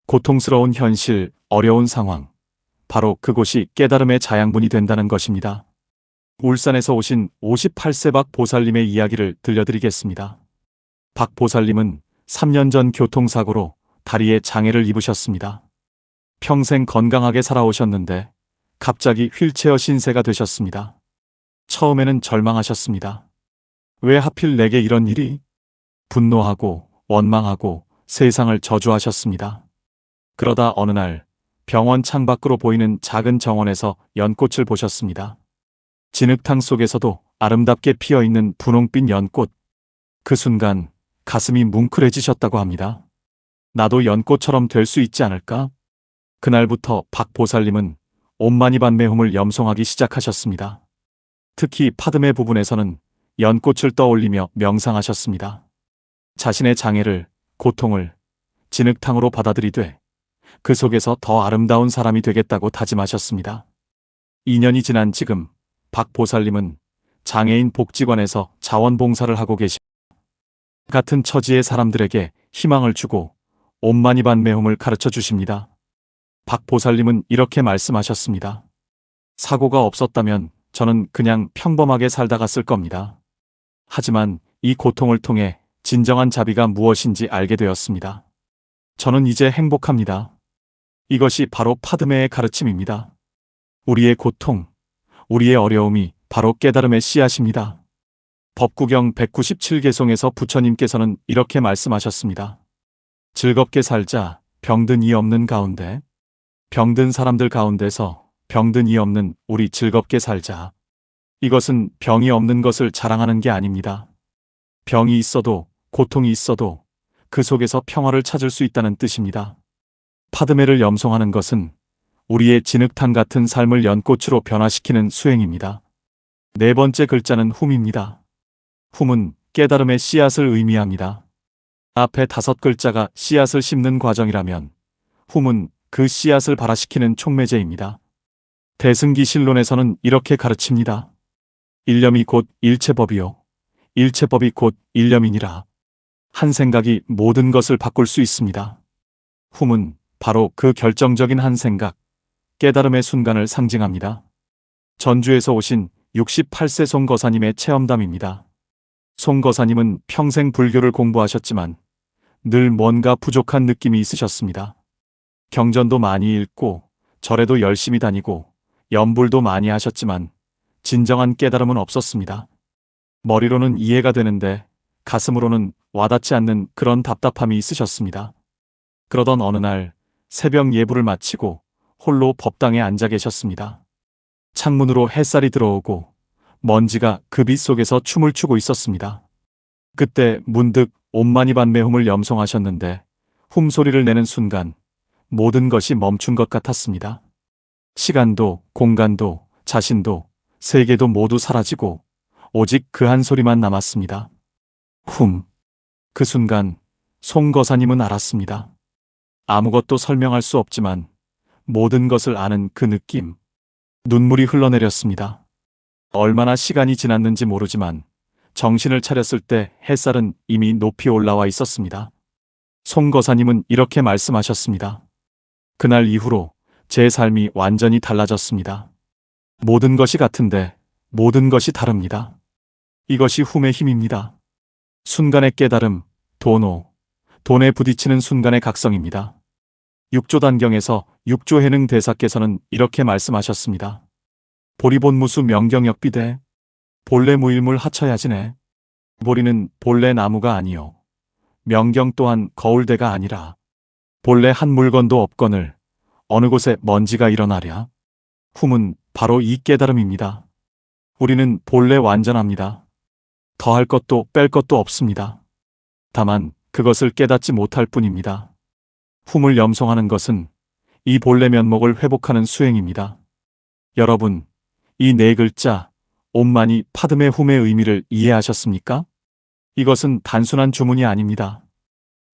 A: 고통스러운 현실, 어려운 상황, 바로 그곳이 깨달음의 자양분이 된다는 것입니다. 울산에서 오신 58세 박 보살님의 이야기를 들려드리겠습니다. 박 보살님은 3년 전 교통사고로 다리에 장애를 입으셨습니다. 평생 건강하게 살아오셨는데 갑자기 휠체어 신세가 되셨습니다. 처음에는 절망하셨습니다. 왜 하필 내게 이런 일이? 분노하고 원망하고 세상을 저주하셨습니다. 그러다 어느 날 병원 창밖으로 보이는 작은 정원에서 연꽃을 보셨습니다. 진흙탕 속에서도 아름답게 피어있는 분홍빛 연꽃. 그 순간 가슴이 뭉클해지셨다고 합니다. 나도 연꽃처럼 될 수 있지 않을까? 그날부터 박 보살님은 옴마니반메홈을 염송하기 시작하셨습니다. 특히 파드메 부분에서는 연꽃을 떠올리며 명상하셨습니다. 자신의 장애를, 고통을 진흙탕으로 받아들이되 그 속에서 더 아름다운 사람이 되겠다고 다짐하셨습니다. 2년이 지난 지금 박 보살님은 장애인 복지관에서 자원봉사를 하고 계십니다. 같은 처지의 사람들에게 희망을 주고 옴마니반메홈을 가르쳐 주십니다. 박 보살님은 이렇게 말씀하셨습니다. 사고가 없었다면 저는 그냥 평범하게 살다 갔을 겁니다. 하지만 이 고통을 통해 진정한 자비가 무엇인지 알게 되었습니다. 저는 이제 행복합니다. 이것이 바로 파드메의 가르침입니다. 우리의 고통, 우리의 어려움이 바로 깨달음의 씨앗입니다. 법구경 197개송에서 부처님께서는 이렇게 말씀하셨습니다. 즐겁게 살자, 병든 이 없는 가운데. 병든 사람들 가운데서 병든 이 없는 우리 즐겁게 살자. 이것은 병이 없는 것을 자랑하는 게 아닙니다. 병이 있어도 고통이 있어도 그 속에서 평화를 찾을 수 있다는 뜻입니다. 파드메를 염송하는 것은 우리의 진흙탕 같은 삶을 연꽃으로 변화시키는 수행입니다. 네 번째 글자는 훔입니다. 훔은 깨달음의 씨앗을 의미합니다. 앞에 5글자가 씨앗을 심는 과정이라면 훔은 그 씨앗을 발화시키는 촉매제입니다. 대승기실론에서는 이렇게 가르칩니다. 일념이 곧 일체법이요. 일체법이 곧 일념이니라. 한 생각이 모든 것을 바꿀 수 있습니다. 훔은 바로 그 결정적인 한 생각, 깨달음의 순간을 상징합니다. 전주에서 오신 68세 송거사님의 체험담입니다. 송거사님은 평생 불교를 공부하셨지만 늘 뭔가 부족한 느낌이 있으셨습니다. 경전도 많이 읽고 절에도 열심히 다니고 염불도 많이 하셨지만 진정한 깨달음은 없었습니다. 머리로는 이해가 되는데 가슴으로는 와닿지 않는 그런 답답함이 있으셨습니다. 그러던 어느 날 새벽 예불을 마치고 홀로 법당에 앉아 계셨습니다. 창문으로 햇살이 들어오고 먼지가 그 빛 속에서 춤을 추고 있었습니다. 그때 문득 옴마니반메홈을 염송하셨는데 훔소리를 내는 순간 모든 것이 멈춘 것 같았습니다. 시간도 공간도 자신도 세계도 모두 사라지고 오직 그 한 소리만 남았습니다. 훔. 그 순간 송거사님은 알았습니다. 아무것도 설명할 수 없지만 모든 것을 아는 그 느낌. 눈물이 흘러내렸습니다. 얼마나 시간이 지났는지 모르지만 정신을 차렸을 때 햇살은 이미 높이 올라와 있었습니다. 송거사님은 이렇게 말씀하셨습니다. 그날 이후로 제 삶이 완전히 달라졌습니다. 모든 것이 같은데 모든 것이 다릅니다. 이것이 훔의 힘입니다. 순간의 깨달음, 도노, 돈에 부딪히는 순간의 각성입니다. 육조단경에서 육조해능 대사께서는 이렇게 말씀하셨습니다. 보리본무수 명경역비대 본래 무일물 하처야지네. 보리는 본래 나무가 아니요 명경 또한 거울대가 아니라 본래 한 물건도 없거늘 어느 곳에 먼지가 일어나랴. 훔은 바로 이 깨달음입니다. 우리는 본래 완전합니다. 더할 것도 뺄 것도 없습니다. 다만 그것을 깨닫지 못할 뿐입니다. hum을 염송하는 것은 이 본래 면목을 회복하는 수행입니다. 여러분, 이 네 글자 옴마니 파드메 hum의 의미를 이해하셨습니까? 이것은 단순한 주문이 아닙니다.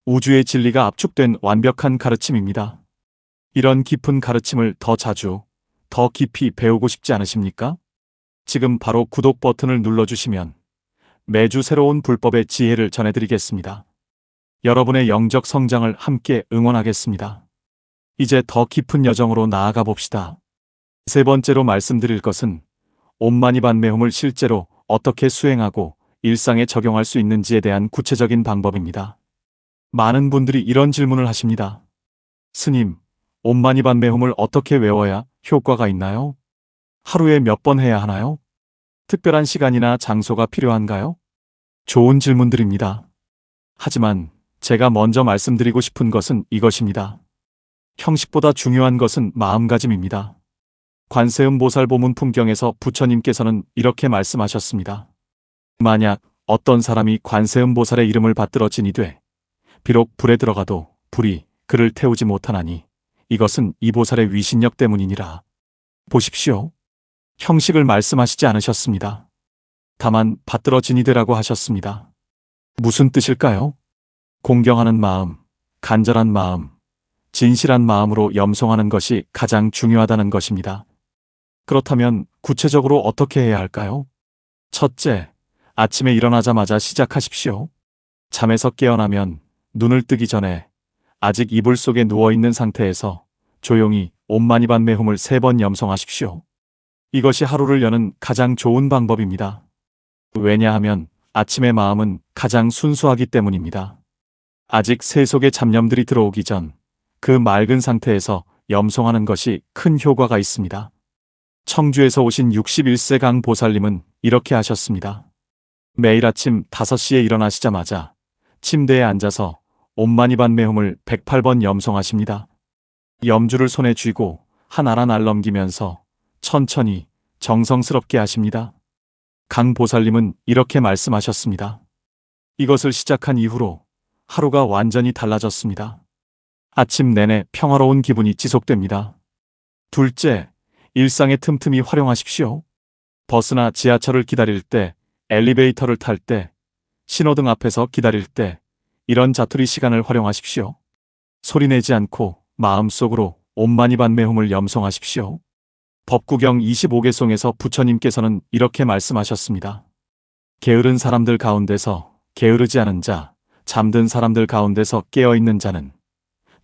A: 우주의 진리가 압축된 완벽한 가르침입니다. 이런 깊은 가르침을 더 자주, 더 깊이 배우고 싶지 않으십니까? 지금 바로 구독 버튼을 눌러주시면 매주 새로운 불법의 지혜를 전해드리겠습니다. 여러분의 영적 성장을 함께 응원하겠습니다. 이제 더 깊은 여정으로 나아가 봅시다. 세 번째로 말씀드릴 것은 옴마니반메 hum을 실제로 어떻게 수행하고 일상에 적용할 수 있는지에 대한 구체적인 방법입니다. 많은 분들이 이런 질문을 하십니다. 스님, 옴마니반메 hum을 어떻게 외워야 효과가 있나요? 하루에 몇 번 해야 하나요? 특별한 시간이나 장소가 필요한가요? 좋은 질문들입니다. 하지만 제가 먼저 말씀드리고 싶은 것은 이것입니다. 형식보다 중요한 것은 마음가짐입니다. 관세음 보살보문 품경에서 부처님께서는 이렇게 말씀하셨습니다. 만약 어떤 사람이 관세음 보살의 이름을 받들어 지니되 비록 불에 들어가도 불이 그를 태우지 못하나니 이것은 이 보살의 위신력 때문이니라. 보십시오. 형식을 말씀하시지 않으셨습니다. 다만 받들어 지니되라고 하셨습니다. 무슨 뜻일까요? 공경하는 마음, 간절한 마음, 진실한 마음으로 염송하는 것이 가장 중요하다는 것입니다. 그렇다면 구체적으로 어떻게 해야 할까요? 첫째, 아침에 일어나자마자 시작하십시오. 잠에서 깨어나면 눈을 뜨기 전에 아직 이불 속에 누워있는 상태에서 조용히 옴마니반메 hum을 3번 염송하십시오. 이것이 하루를 여는 가장 좋은 방법입니다. 왜냐하면 아침의 마음은 가장 순수하기 때문입니다. 아직 새 속에 잡념들이 들어오기 전 그 맑은 상태에서 염송하는 것이 큰 효과가 있습니다. 청주에서 오신 61세 강 보살님은 이렇게 하셨습니다. 매일 아침 5시에 일어나시자마자 침대에 앉아서 옴마니반메 hum을 108번 염송하십니다. 염주를 손에 쥐고 하나하나 날 넘기면서 천천히 정성스럽게 하십니다. 강 보살님은 이렇게 말씀하셨습니다. 이것을 시작한 이후로 하루가 완전히 달라졌습니다. 아침 내내 평화로운 기분이 지속됩니다. 둘째, 일상에 틈틈이 활용하십시오. 버스나 지하철을 기다릴 때, 엘리베이터를 탈 때, 신호등 앞에서 기다릴 때 이런 자투리 시간을 활용하십시오. 소리내지 않고 마음속으로 옴마니반메 hum을 염송하십시오. 법구경 25개송에서 부처님께서는 이렇게 말씀하셨습니다. 게으른 사람들 가운데서 게으르지 않은 자, 잠든 사람들 가운데서 깨어있는 자는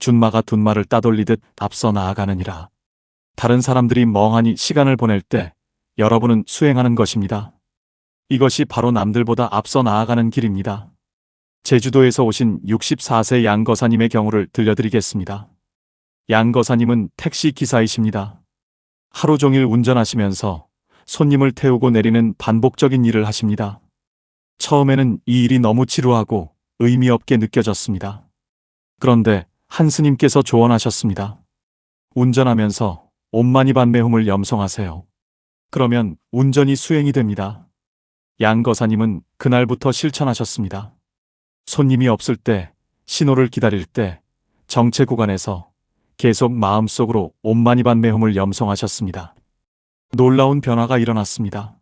A: 준마가 둔마를 따돌리듯 앞서 나아가느니라. 다른 사람들이 멍하니 시간을 보낼 때 여러분은 수행하는 것입니다. 이것이 바로 남들보다 앞서 나아가는 길입니다. 제주도에서 오신 64세 양거사님의 경우를 들려드리겠습니다. 양거사님은 택시 기사이십니다. 하루 종일 운전하시면서 손님을 태우고 내리는 반복적인 일을 하십니다. 처음에는 이 일이 너무 지루하고 의미 없게 느껴졌습니다. 그런데 한 스님께서 조언하셨습니다. 운전하면서 옴마니반메 hum을 염송하세요. 그러면 운전이 수행이 됩니다. 양거사님은 그날부터 실천하셨습니다. 손님이 없을 때, 신호를 기다릴 때, 정체 구간에서 계속 마음속으로 옴마니반메 hum을 염송하셨습니다. 놀라운 변화가 일어났습니다.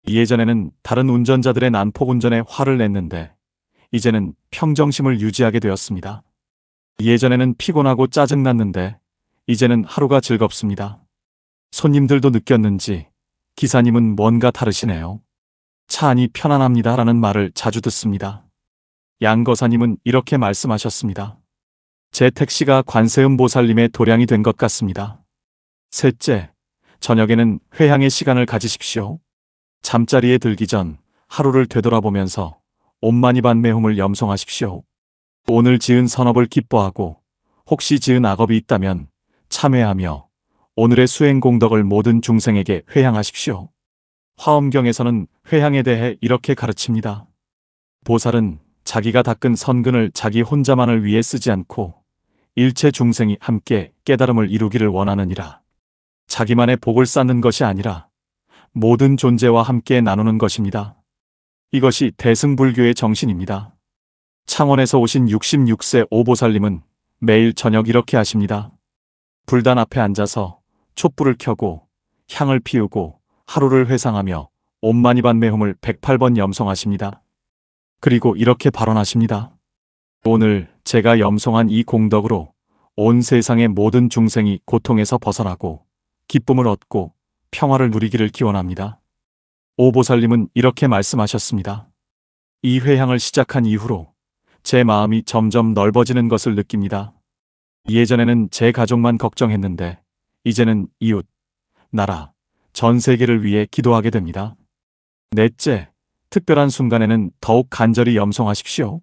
A: 예전에는 다른 운전자들의 난폭 운전에 화를 냈는데 이제는 평정심을 유지하게 되었습니다. 예전에는 피곤하고 짜증났는데 이제는 하루가 즐겁습니다. 손님들도 느꼈는지 기사님은 뭔가 다르시네요. 차 안이 편안합니다 라는 말을 자주 듣습니다. 양거사님은 이렇게 말씀하셨습니다. 제 택시가 관세음 보살님의 도량이 된 것 같습니다. 셋째, 저녁에는 회향의 시간을 가지십시오. 잠자리에 들기 전 하루를 되돌아보면서 옴마니반메 hum을 염송하십시오. 오늘 지은 선업을 기뻐하고 혹시 지은 악업이 있다면 참회하며 오늘의 수행 공덕을 모든 중생에게 회향하십시오. 화엄경에서는 회향에 대해 이렇게 가르칩니다. 보살은 자기가 닦은 선근을 자기 혼자만을 위해 쓰지 않고 일체 중생이 함께 깨달음을 이루기를 원하느니라. 자기만의 복을 쌓는 것이 아니라 모든 존재와 함께 나누는 것입니다. 이것이 대승불교의 정신입니다. 창원에서 오신 66세 오보살님은 매일 저녁 이렇게 하십니다. 불단 앞에 앉아서 촛불을 켜고 향을 피우고 하루를 회상하며 옴마니반메 홈을 108번 염송하십니다. 그리고 이렇게 발언하십니다. 오늘 제가 염송한 이 공덕으로 온 세상의 모든 중생이 고통에서 벗어나고 기쁨을 얻고 평화를 누리기를 기원합니다. 오보살님은 이렇게 말씀하셨습니다. 이 회향을 시작한 이후로 제 마음이 점점 넓어지는 것을 느낍니다. 예전에는 제 가족만 걱정했는데 이제는 이웃, 나라, 전 세계를 위해 기도하게 됩니다. 넷째, 특별한 순간에는 더욱 간절히 염송하십시오.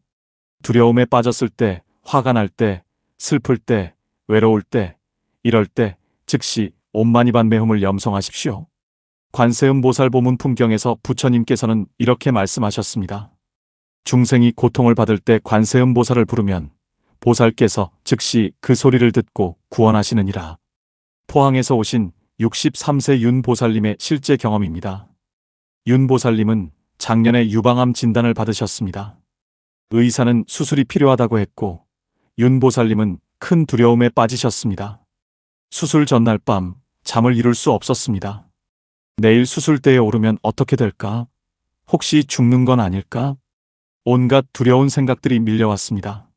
A: 두려움에 빠졌을 때, 화가 날 때, 슬플 때, 외로울 때, 이럴 때 즉시 옴마니반메 홈을 염송하십시오. 관세음보살 보문 품경에서 부처님께서는 이렇게 말씀하셨습니다. 중생이 고통을 받을 때 관세음보살을 부르면 보살께서 즉시 그 소리를 듣고 구원하시느니라. 포항에서 오신 63세 윤보살님의 실제 경험입니다. 윤보살님은 작년에 유방암 진단을 받으셨습니다. 의사는 수술이 필요하다고 했고 윤보살님은 큰 두려움에 빠지셨습니다. 수술 전날 밤 잠을 이룰 수 없었습니다. 내일 수술대에 오르면 어떻게 될까? 혹시 죽는 건 아닐까? 온갖 두려운 생각들이 밀려왔습니다.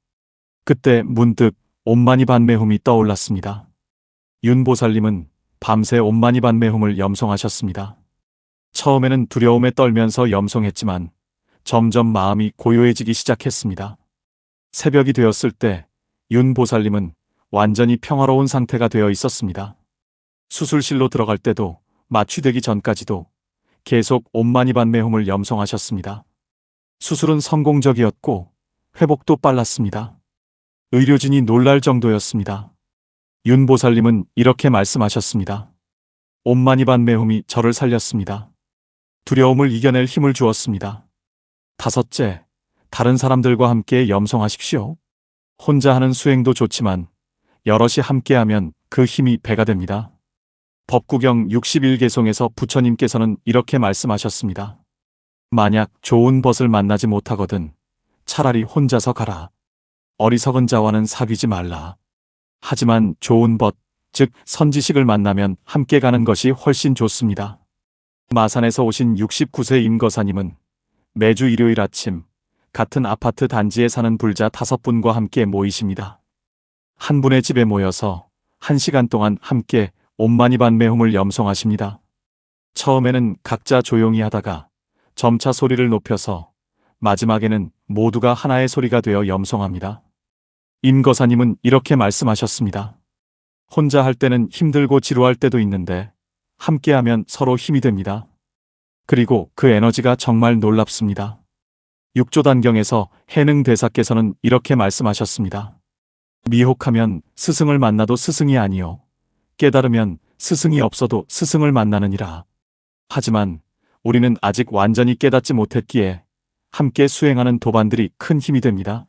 A: 그때 문득 옴마니반메 홈이 떠올랐습니다. 윤보살님은 밤새 옴마니반메 홈을 염송하셨습니다. 처음에는 두려움에 떨면서 염송했지만 점점 마음이 고요해지기 시작했습니다. 새벽이 되었을 때 윤보살님은 완전히 평화로운 상태가 되어 있었습니다. 수술실로 들어갈 때도 마취되기 전까지도 계속 옴마니반메 홈을 염송하셨습니다. 수술은 성공적이었고 회복도 빨랐습니다. 의료진이 놀랄 정도였습니다. 윤보살님은 이렇게 말씀하셨습니다. 옴마니반메 홈이 저를 살렸습니다. 두려움을 이겨낼 힘을 주었습니다. 다섯째, 다른 사람들과 함께 염송하십시오. 혼자 하는 수행도 좋지만 여럿이 함께하면 그 힘이 배가 됩니다. 법구경 61개송에서 부처님께서는 이렇게 말씀하셨습니다. 만약 좋은 벗을 만나지 못하거든 차라리 혼자서 가라. 어리석은 자와는 사귀지 말라. 하지만 좋은 벗, 즉 선지식을 만나면 함께 가는 것이 훨씬 좋습니다. 마산에서 오신 69세 임거사님은 매주 일요일 아침 같은 아파트 단지에 사는 불자 5분과 함께 모이십니다. 한 분의 집에 모여서 1시간 동안 함께 옴마니반메 홈을 염송하십니다. 처음에는 각자 조용히 하다가 점차 소리를 높여서 마지막에는 모두가 하나의 소리가 되어 염송합니다. 임거사님은 이렇게 말씀하셨습니다. 혼자 할 때는 힘들고 지루할 때도 있는데 함께하면 서로 힘이 됩니다. 그리고 그 에너지가 정말 놀랍습니다. 육조단경에서 해능대사께서는 이렇게 말씀하셨습니다. 미혹하면 스승을 만나도 스승이 아니요 깨달으면 스승이 없어도 스승을 만나느니라. 하지만 우리는 아직 완전히 깨닫지 못했기에 함께 수행하는 도반들이 큰 힘이 됩니다.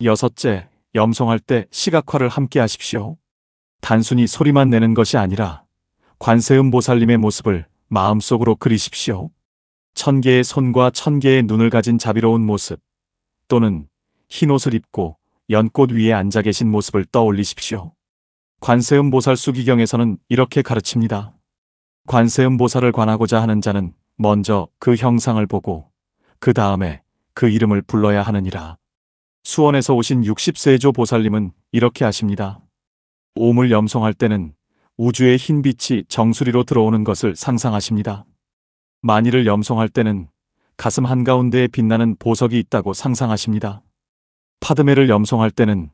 A: 여섯째, 염송할 때 시각화를 함께 하십시오. 단순히 소리만 내는 것이 아니라 관세음보살님의 모습을 마음속으로 그리십시오. 1000개의 손과 1000개의 눈을 가진 자비로운 모습 또는 흰 옷을 입고 연꽃 위에 앉아 계신 모습을 떠올리십시오. 관세음보살 수기경에서는 이렇게 가르칩니다. 관세음보살을 관하고자 하는 자는 먼저 그 형상을 보고 그 다음에 그 이름을 불러야 하느니라. 수원에서 오신 60세조 보살님은 이렇게 하십니다. 옴을 염송할 때는 우주의 흰 빛이 정수리로 들어오는 것을 상상하십니다. 만일을 염송할 때는 가슴 한가운데에 빛나는 보석이 있다고 상상하십니다. 파드메를 염송할 때는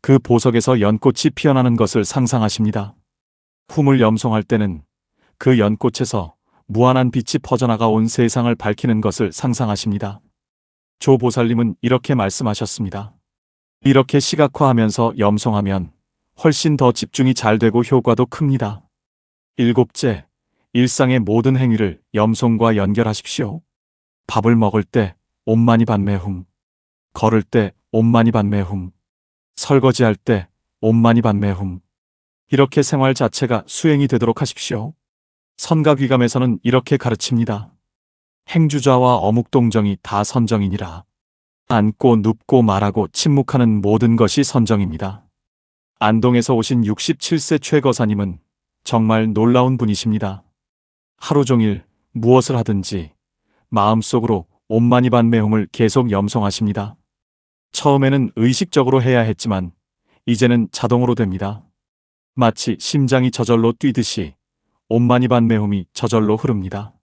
A: 그 보석에서 연꽃이 피어나는 것을 상상하십니다. 훔을 염송할 때는 그 연꽃에서 무한한 빛이 퍼져나가 온 세상을 밝히는 것을 상상하십니다. 조보살님은 이렇게 말씀하셨습니다. 이렇게 시각화하면서 염송하면 훨씬 더 집중이 잘 되고 효과도 큽니다. 일곱째, 일상의 모든 행위를 염송과 연결하십시오. 밥을 먹을 때 옴마니반메 홈, 걸을 때 옴마니반메 홈, 설거지할 때 옴마니반메 홈. 이렇게 생활 자체가 수행이 되도록 하십시오. 선각위감에서는 이렇게 가르칩니다. 행주좌와 어묵동정이 다 선정이니라. 앉고 눕고 말하고 침묵하는 모든 것이 선정입니다. 안동에서 오신 67세 최 거사님은 정말 놀라운 분이십니다. 하루 종일 무엇을 하든지 마음속으로 옴마니반메홈을 계속 염송하십니다. 처음에는 의식적으로 해야 했지만 이제는 자동으로 됩니다. 마치 심장이 저절로 뛰듯이 옴마니반메홈이 저절로 흐릅니다.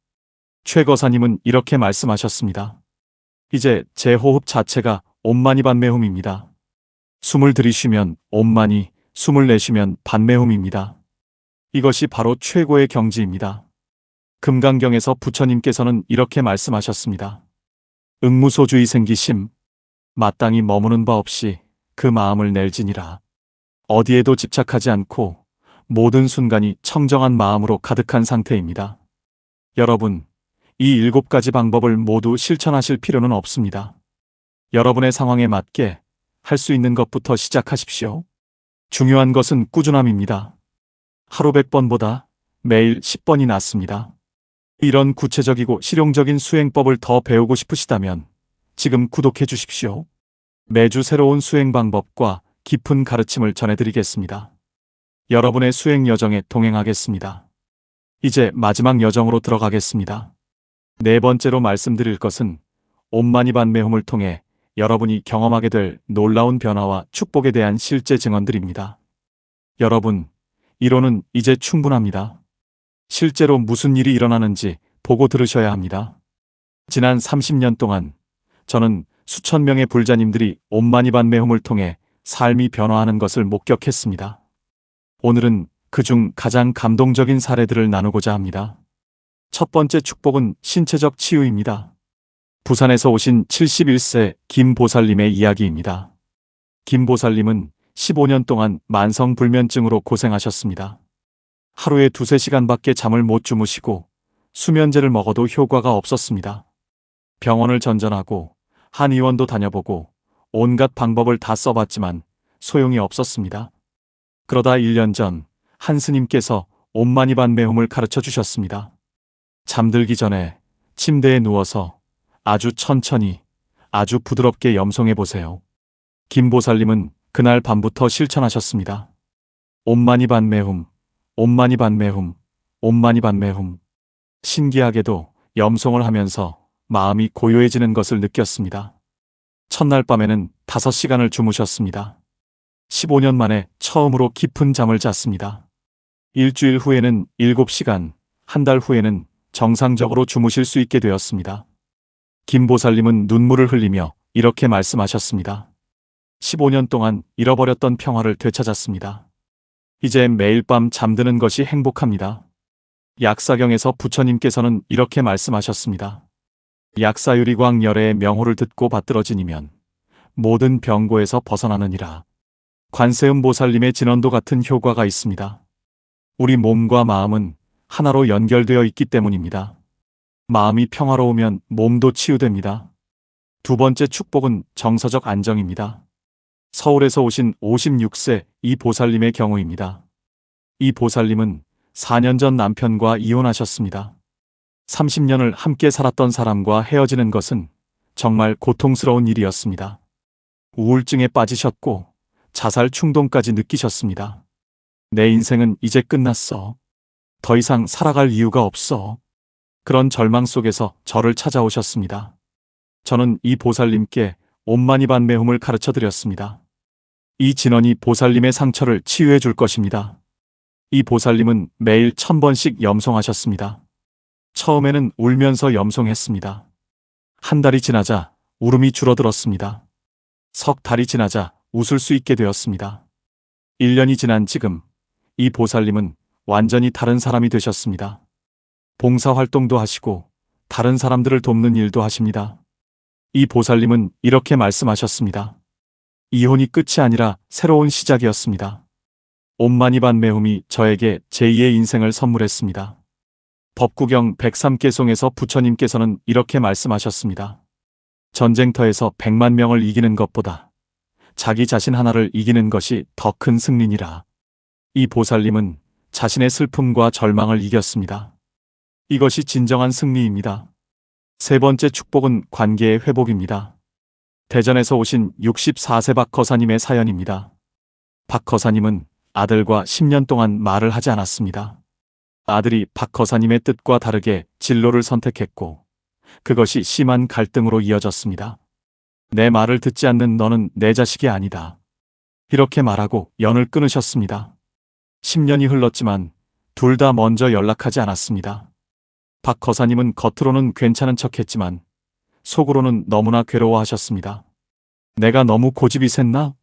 A: 최 거사님은 이렇게 말씀하셨습니다. 이제 제 호흡 자체가 옴마니반메홈입니다. 숨을 들이쉬면 옴마니, 숨을 내쉬면 반메홈입니다. 이것이 바로 최고의 경지입니다. 금강경에서 부처님께서는 이렇게 말씀하셨습니다. 응무소주의 생기심, 마땅히 머무는 바 없이 그 마음을 낼지니라. 어디에도 집착하지 않고 모든 순간이 청정한 마음으로 가득한 상태입니다. 여러분, 이 7가지 방법을 모두 실천하실 필요는 없습니다. 여러분의 상황에 맞게 할 수 있는 것부터 시작하십시오. 중요한 것은 꾸준함입니다. 하루 100번보다 매일 10번이 낫습니다. 이런 구체적이고 실용적인 수행법을 더 배우고 싶으시다면 지금 구독해 주십시오. 매주 새로운 수행 방법과 깊은 가르침을 전해드리겠습니다. 여러분의 수행 여정에 동행하겠습니다. 이제 마지막 여정으로 들어가겠습니다. 네 번째로 말씀드릴 것은 옴마니반메홈을 통해 여러분이 경험하게 될 놀라운 변화와 축복에 대한 실제 증언들입니다. 여러분, 이론은 이제 충분합니다. 실제로 무슨 일이 일어나는지 보고 들으셔야 합니다. 지난 30년 동안 저는 수천 명의 불자님들이 옴마니반메홈을 통해 삶이 변화하는 것을 목격했습니다. 오늘은 그중 가장 감동적인 사례들을 나누고자 합니다. 첫 번째 축복은 신체적 치유입니다. 부산에서 오신 71세 김보살님의 이야기입니다. 김보살님은 15년 동안 만성불면증으로 고생하셨습니다. 하루에 2~3시간밖에 잠을 못 주무시고 수면제를 먹어도 효과가 없었습니다. 병원을 전전하고 한의원도 다녀보고 온갖 방법을 다 써봤지만 소용이 없었습니다. 그러다 1년 전 한 스님께서 옴마니반메홈을 가르쳐 주셨습니다. 잠들기 전에 침대에 누워서 아주 천천히, 아주 부드럽게 염송해 보세요. 김보살님은 그날 밤부터 실천하셨습니다. 옴마니반메홈, 옴마니반메홈, 옴마니반메홈. 신기하게도 염송을 하면서 마음이 고요해지는 것을 느꼈습니다. 첫날 밤에는 5시간을 주무셨습니다. 15년 만에 처음으로 깊은 잠을 잤습니다. 일주일 후에는 7시간, 한 달 후에는 정상적으로 주무실 수 있게 되었습니다. 김보살님은 눈물을 흘리며 이렇게 말씀하셨습니다. 15년 동안 잃어버렸던 평화를 되찾았습니다. 이제 매일 밤 잠드는 것이 행복합니다. 약사경에서 부처님께서는 이렇게 말씀하셨습니다. 약사유리광 열애의 명호를 듣고 받들어지니면 모든 병고에서 벗어나느니라. 관세음 보살님의 진언도 같은 효과가 있습니다. 우리 몸과 마음은 하나로 연결되어 있기 때문입니다. 마음이 평화로우면 몸도 치유됩니다. 두 번째 축복은 정서적 안정입니다. 서울에서 오신 56세 이 보살님의 경우입니다. 이 보살님은 4년 전 남편과 이혼하셨습니다. 30년을 함께 살았던 사람과 헤어지는 것은 정말 고통스러운 일이었습니다. 우울증에 빠지셨고 자살 충동까지 느끼셨습니다. 내 인생은 이제 끝났어. 더 이상 살아갈 이유가 없어. 그런 절망 속에서 저를 찾아오셨습니다. 저는 이 보살님께 옴마니반메홈을 가르쳐 드렸습니다. 이 진언이 보살님의 상처를 치유해 줄 것입니다. 이 보살님은 매일 1000번씩 염송하셨습니다. 처음에는 울면서 염송했습니다. 한 달이 지나자 울음이 줄어들었습니다. 석 달이 지나자 웃을 수 있게 되었습니다. 1년이 지난 지금 이 보살님은 완전히 다른 사람이 되셨습니다. 봉사활동도 하시고 다른 사람들을 돕는 일도 하십니다. 이 보살님은 이렇게 말씀하셨습니다. 이혼이 끝이 아니라 새로운 시작이었습니다. 옴마니반메홈이 저에게 제2의 인생을 선물했습니다. 법구경 103개송에서 부처님께서는 이렇게 말씀하셨습니다. 전쟁터에서 100만 명을 이기는 것보다 자기 자신 하나를 이기는 것이 더 큰 승리니라. 이 보살님은 자신의 슬픔과 절망을 이겼습니다. 이것이 진정한 승리입니다. 세 번째 축복은 관계의 회복입니다. 대전에서 오신 64세 박 거사님의 사연입니다. 박 거사님은 아들과 10년 동안 말을 하지 않았습니다. 아들이 박 거사님의 뜻과 다르게 진로를 선택했고 그것이 심한 갈등으로 이어졌습니다. 내 말을 듣지 않는 너는 내 자식이 아니다. 이렇게 말하고 연을 끊으셨습니다. 10년이 흘렀지만 둘 다 먼저 연락하지 않았습니다. 박 거사님은 겉으로는 괜찮은 척했지만 속으로는 너무나 괴로워하셨습니다. 내가 너무 고집이 셌나?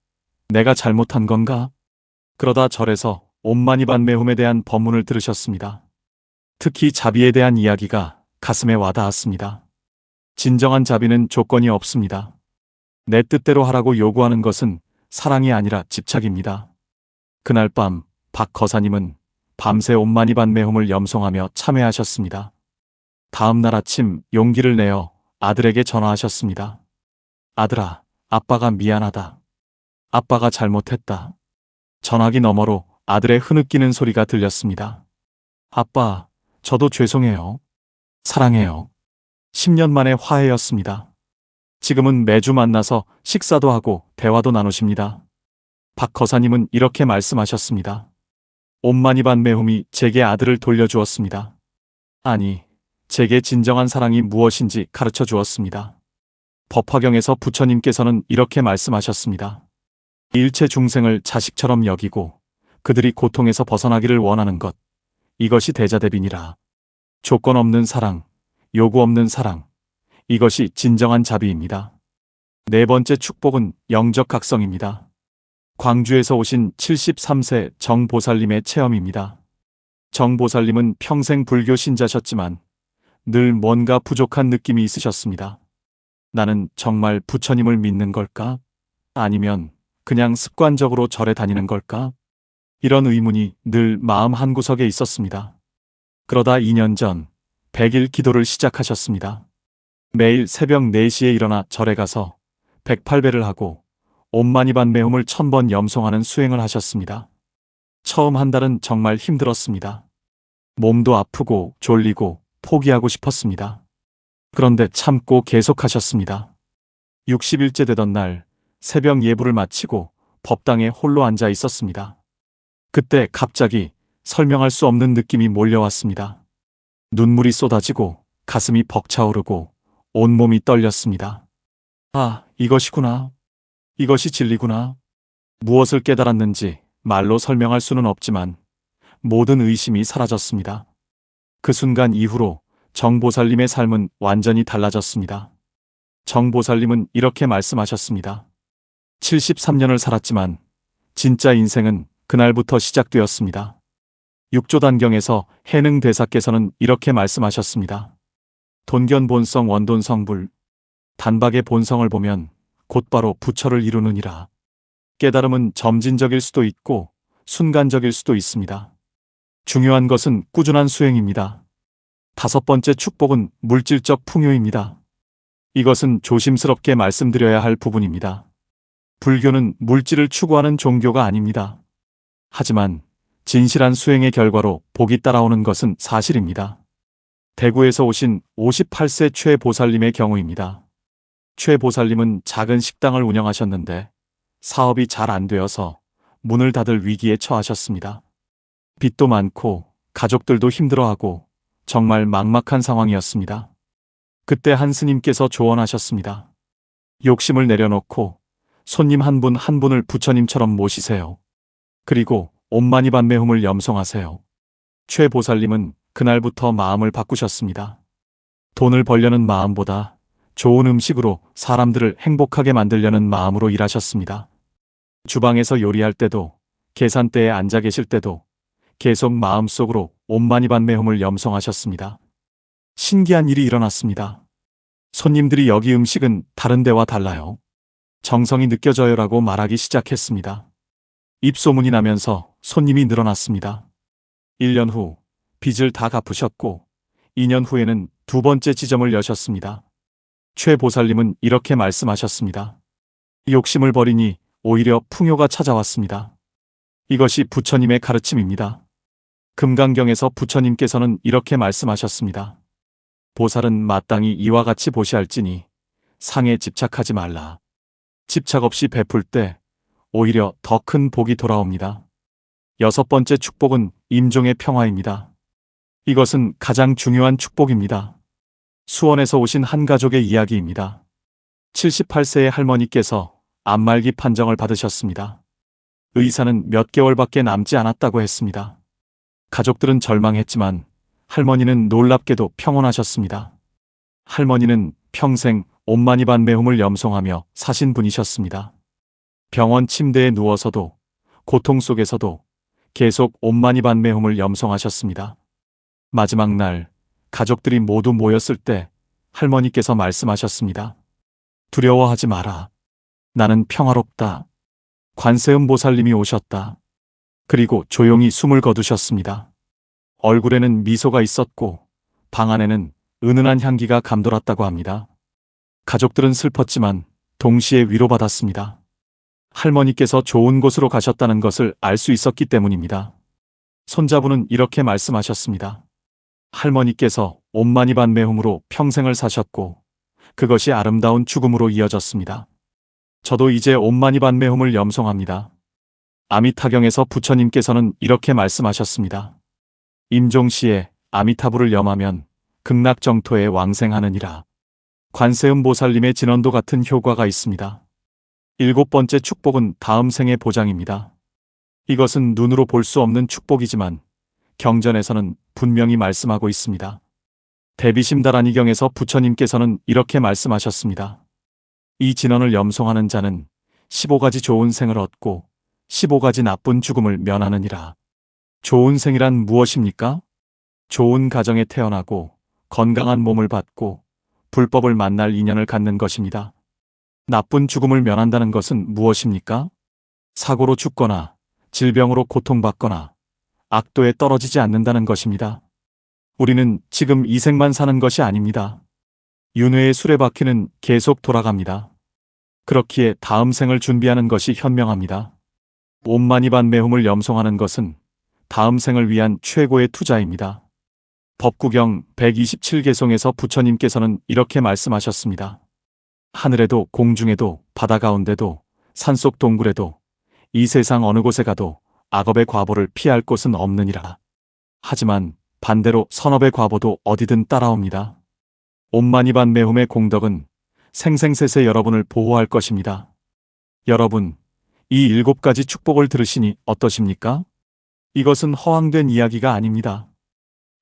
A: 내가 잘못한 건가? 그러다 절에서 옴마니반 매홈에 대한 법문을 들으셨습니다. 특히 자비에 대한 이야기가 가슴에 와닿았습니다. 진정한 자비는 조건이 없습니다. 내 뜻대로 하라고 요구하는 것은 사랑이 아니라 집착입니다. 그날 밤 박 거사님은 밤새 옴마니반 매홈을 염송하며 참회하셨습니다. 다음 날 아침 용기를 내어 아들에게 전화하셨습니다. 아들아, 아빠가 미안하다. 아빠가 잘못했다. 전화기 너머로 아들의 흐느끼는 소리가 들렸습니다. 아빠, 저도 죄송해요. 사랑해요. 10년 만에 화해였습니다. 지금은 매주 만나서 식사도 하고 대화도 나누십니다. 박 거사님은 이렇게 말씀하셨습니다. 옴마니반 매홈이 제게 아들을 돌려주었습니다. 아니, 제게 진정한 사랑이 무엇인지 가르쳐 주었습니다. 법화경에서 부처님께서는 이렇게 말씀하셨습니다. 일체 중생을 자식처럼 여기고 그들이 고통에서 벗어나기를 원하는 것, 이것이 대자대비니라. 조건 없는 사랑, 요구 없는 사랑, 이것이 진정한 자비입니다. 네 번째 축복은 영적 각성입니다. 광주에서 오신 73세 정보살님의 체험입니다. 정보살님은 평생 불교 신자셨지만 늘 뭔가 부족한 느낌이 있으셨습니다. 나는 정말 부처님을 믿는 걸까? 아니면 그냥 습관적으로 절에 다니는 걸까? 이런 의문이 늘 마음 한구석에 있었습니다. 그러다 2년 전 100일 기도를 시작하셨습니다. 매일 새벽 4시에 일어나 절에 가서 108배를 하고 옴마니반 매홈을 1000번 염송하는 수행을 하셨습니다. 처음 한 달은 정말 힘들었습니다. 몸도 아프고 졸리고 포기하고 싶었습니다. 그런데 참고 계속하셨습니다. 60일째 되던 날 새벽 예불을 마치고 법당에 홀로 앉아 있었습니다. 그때 갑자기 설명할 수 없는 느낌이 몰려왔습니다. 눈물이 쏟아지고 가슴이 벅차오르고 온몸이 떨렸습니다. 아, 이것이구나. 이것이 진리구나. 무엇을 깨달았는지 말로 설명할 수는 없지만 모든 의심이 사라졌습니다. 그 순간 이후로 정보살님의 삶은 완전히 달라졌습니다. 정보살님은 이렇게 말씀하셨습니다. 73년을 살았지만 진짜 인생은 그날부터 시작되었습니다. 육조단경에서 해능대사께서는 이렇게 말씀하셨습니다. 돈견본성 원돈성불. 단박의 본성을 보면 곧바로 부처를 이루느니라. 깨달음은 점진적일 수도 있고 순간적일 수도 있습니다. 중요한 것은 꾸준한 수행입니다. 다섯 번째 축복은 물질적 풍요입니다. 이것은 조심스럽게 말씀드려야 할 부분입니다. 불교는 물질을 추구하는 종교가 아닙니다. 하지만 진실한 수행의 결과로 복이 따라오는 것은 사실입니다. 대구에서 오신 58세 최 보살님의 경우입니다. 최 보살님은 작은 식당을 운영하셨는데 사업이 잘 안 되어서 문을 닫을 위기에 처하셨습니다. 빚도 많고 가족들도 힘들어하고 정말 막막한 상황이었습니다. 그때 한 스님께서 조언하셨습니다. 욕심을 내려놓고 손님 한 분 한 분을 부처님처럼 모시세요. 그리고 옴마니반 매홈을 염송하세요. 최 보살님은 그날부터 마음을 바꾸셨습니다. 돈을 벌려는 마음보다 좋은 음식으로 사람들을 행복하게 만들려는 마음으로 일하셨습니다. 주방에서 요리할 때도 계산대에 앉아 계실 때도 계속 마음속으로 옴마니반 매홈을 염송하셨습니다. 신기한 일이 일어났습니다. 손님들이 여기 음식은 다른 데와 달라요. 정성이 느껴져요라고 말하기 시작했습니다. 입소문이 나면서 손님이 늘어났습니다. 1년 후 빚을 다 갚으셨고 2년 후에는 두 번째 지점을 여셨습니다. 최 보살님은 이렇게 말씀하셨습니다. 욕심을 버리니 오히려 풍요가 찾아왔습니다. 이것이 부처님의 가르침입니다. 금강경에서 부처님께서는 이렇게 말씀하셨습니다. 보살은 마땅히 이와 같이 보시할지니 상에 집착하지 말라. 집착 없이 베풀 때 오히려 더 큰 복이 돌아옵니다. 여섯 번째 축복은 임종의 평화입니다. 이것은 가장 중요한 축복입니다. 수원에서 오신 한 가족의 이야기입니다. 78세의 할머니께서 암말기 판정을 받으셨습니다. 의사는 몇 개월밖에 남지 않았다고 했습니다. 가족들은 절망했지만 할머니는 놀랍게도 평온하셨습니다. 할머니는 평생 옴마니반 매움을 염송하며 사신 분이셨습니다. 병원 침대에 누워서도 고통 속에서도 계속 옴마니반 매움을 염송하셨습니다. 마지막 날 가족들이 모두 모였을 때 할머니께서 말씀하셨습니다. 두려워하지 마라. 나는 평화롭다. 관세음 보살님이 오셨다. 그리고 조용히 숨을 거두셨습니다. 얼굴에는 미소가 있었고 방 안에는 은은한 향기가 감돌았다고 합니다. 가족들은 슬펐지만 동시에 위로받았습니다. 할머니께서 좋은 곳으로 가셨다는 것을 알 수 있었기 때문입니다. 손자분은 이렇게 말씀하셨습니다. 할머니께서 옴마니반 매움으로 평생을 사셨고 그것이 아름다운 죽음으로 이어졌습니다. 저도 이제 옴마니반 매움을 염송합니다. 아미타경에서 부처님께서는 이렇게 말씀하셨습니다. 임종시에 아미타불을 염하면 극락정토에 왕생하느니라. 관세음 보살님의 진언도 같은 효과가 있습니다. 일곱 번째 축복은 다음 생의 보장입니다. 이것은 눈으로 볼 수 없는 축복이지만 경전에서는 분명히 말씀하고 있습니다. 대비심다라니경에서 부처님께서는 이렇게 말씀하셨습니다. 이 진언을 염송하는 자는 15가지 좋은 생을 얻고 15가지 나쁜 죽음을 면하느니라. 좋은 생이란 무엇입니까? 좋은 가정에 태어나고 건강한 몸을 받고 불법을 만날 인연을 갖는 것입니다. 나쁜 죽음을 면한다는 것은 무엇입니까? 사고로 죽거나 질병으로 고통받거나 악도에 떨어지지 않는다는 것입니다. 우리는 지금 이 생만 사는 것이 아닙니다. 윤회의 수레바퀴는 계속 돌아갑니다. 그렇기에 다음 생을 준비하는 것이 현명합니다. 옴마니반 매움을 염송하는 것은 다음 생을 위한 최고의 투자입니다. 법구경 127개송에서 부처님께서는 이렇게 말씀하셨습니다. 하늘에도 공중에도 바다 가운데도 산속 동굴에도 이 세상 어느 곳에 가도 악업의 과보를 피할 곳은 없느니라. 하지만 반대로 선업의 과보도 어디든 따라옵니다. 옴마니반 매움의 공덕은 생생세세 여러분을 보호할 것입니다. 여러분, 이 7가지 축복을 들으시니 어떠십니까? 이것은 허황된 이야기가 아닙니다.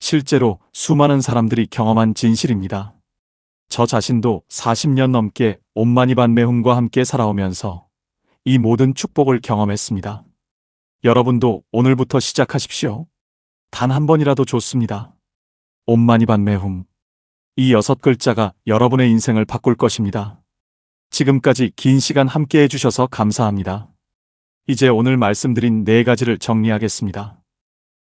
A: 실제로 수많은 사람들이 경험한 진실입니다. 저 자신도 40년 넘게 옴마니반 매움과 함께 살아오면서 이 모든 축복을 경험했습니다. 여러분도 오늘부터 시작하십시오. 단 한 번이라도 좋습니다. 옴마니반 매움. 이 6글자가 여러분의 인생을 바꿀 것입니다. 지금까지 긴 시간 함께 해주셔서 감사합니다. 이제 오늘 말씀드린 4가지를 정리하겠습니다.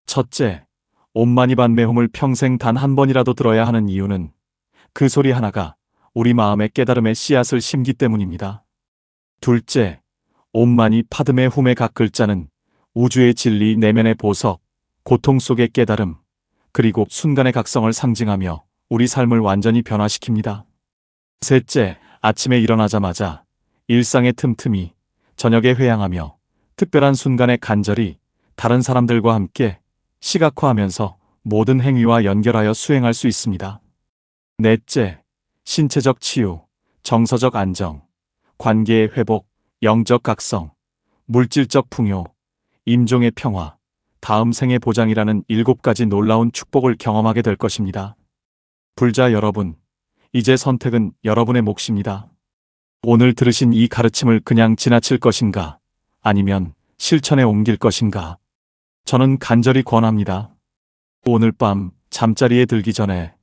A: 첫째, 옴마니반 매움을 평생 단 한 번이라도 들어야 하는 이유는 그 소리 하나가 우리 마음의 깨달음의 씨앗을 심기 때문입니다. 둘째, 옴마니 파드메 훔의 각 글자는 우주의 진리 내면의 보석, 고통 속의 깨달음, 그리고 순간의 각성을 상징하며 우리 삶을 완전히 변화시킵니다. 셋째, 아침에 일어나자마자 일상의 틈틈이, 저녁에 회양하며 특별한 순간에 간절히 다른 사람들과 함께 시각화하면서 모든 행위와 연결하여 수행할 수 있습니다. 넷째, 신체적 치유, 정서적 안정, 관계의 회복, 영적 각성, 물질적 풍요, 임종의 평화, 다음 생의 보장이라는 7가지 놀라운 축복을 경험하게 될 것입니다. 불자 여러분, 이제 선택은 여러분의 몫입니다. 오늘 들으신 이 가르침을 그냥 지나칠 것인가, 아니면 실천에 옮길 것인가? 저는 간절히 권합니다. 오늘 밤 잠자리에 들기 전에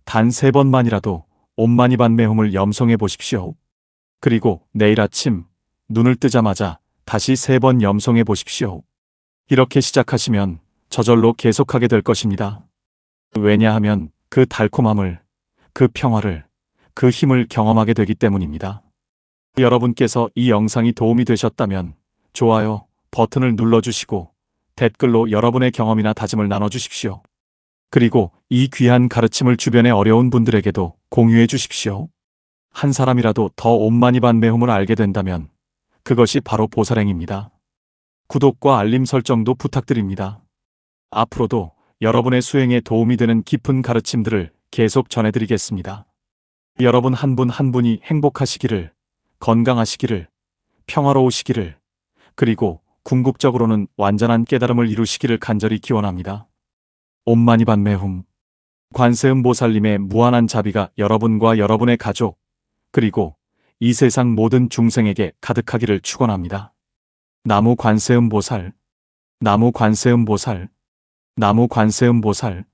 A: 단 3번만이라도 옴마니반 매움을 염송해 보십시오. 그리고 내일 아침 눈을 뜨자마자 다시 3번 염송해 보십시오. 이렇게 시작하시면 저절로 계속하게 될 것입니다. 왜냐하면 그 달콤함을, 그 평화를, 그 힘을 경험하게 되기 때문입니다. 여러분께서 이 영상이 도움이 되셨다면 좋아요 버튼을 눌러주시고 댓글로 여러분의 경험이나 다짐을 나눠주십시오. 그리고 이 귀한 가르침을 주변의 어려운 분들에게도 공유해 주십시오. 한 사람이라도 더 옴마니반메hum을 알게 된다면 그것이 바로 보살행입니다. 구독과 알림 설정도 부탁드립니다. 앞으로도 여러분의 수행에 도움이 되는 깊은 가르침들을 계속 전해드리겠습니다. 여러분 한 분 한 분이 행복하시기를, 건강하시기를, 평화로우시기를, 그리고 궁극적으로는 완전한 깨달음을 이루시기를 간절히 기원합니다. 옴마니반메hum. 관세음보살님의 무한한 자비가 여러분과 여러분의 가족, 그리고 이 세상 모든 중생에게 가득하기를 축원합니다. 나무 관세음보살, 나무 관세음보살, 나무 관세음보살.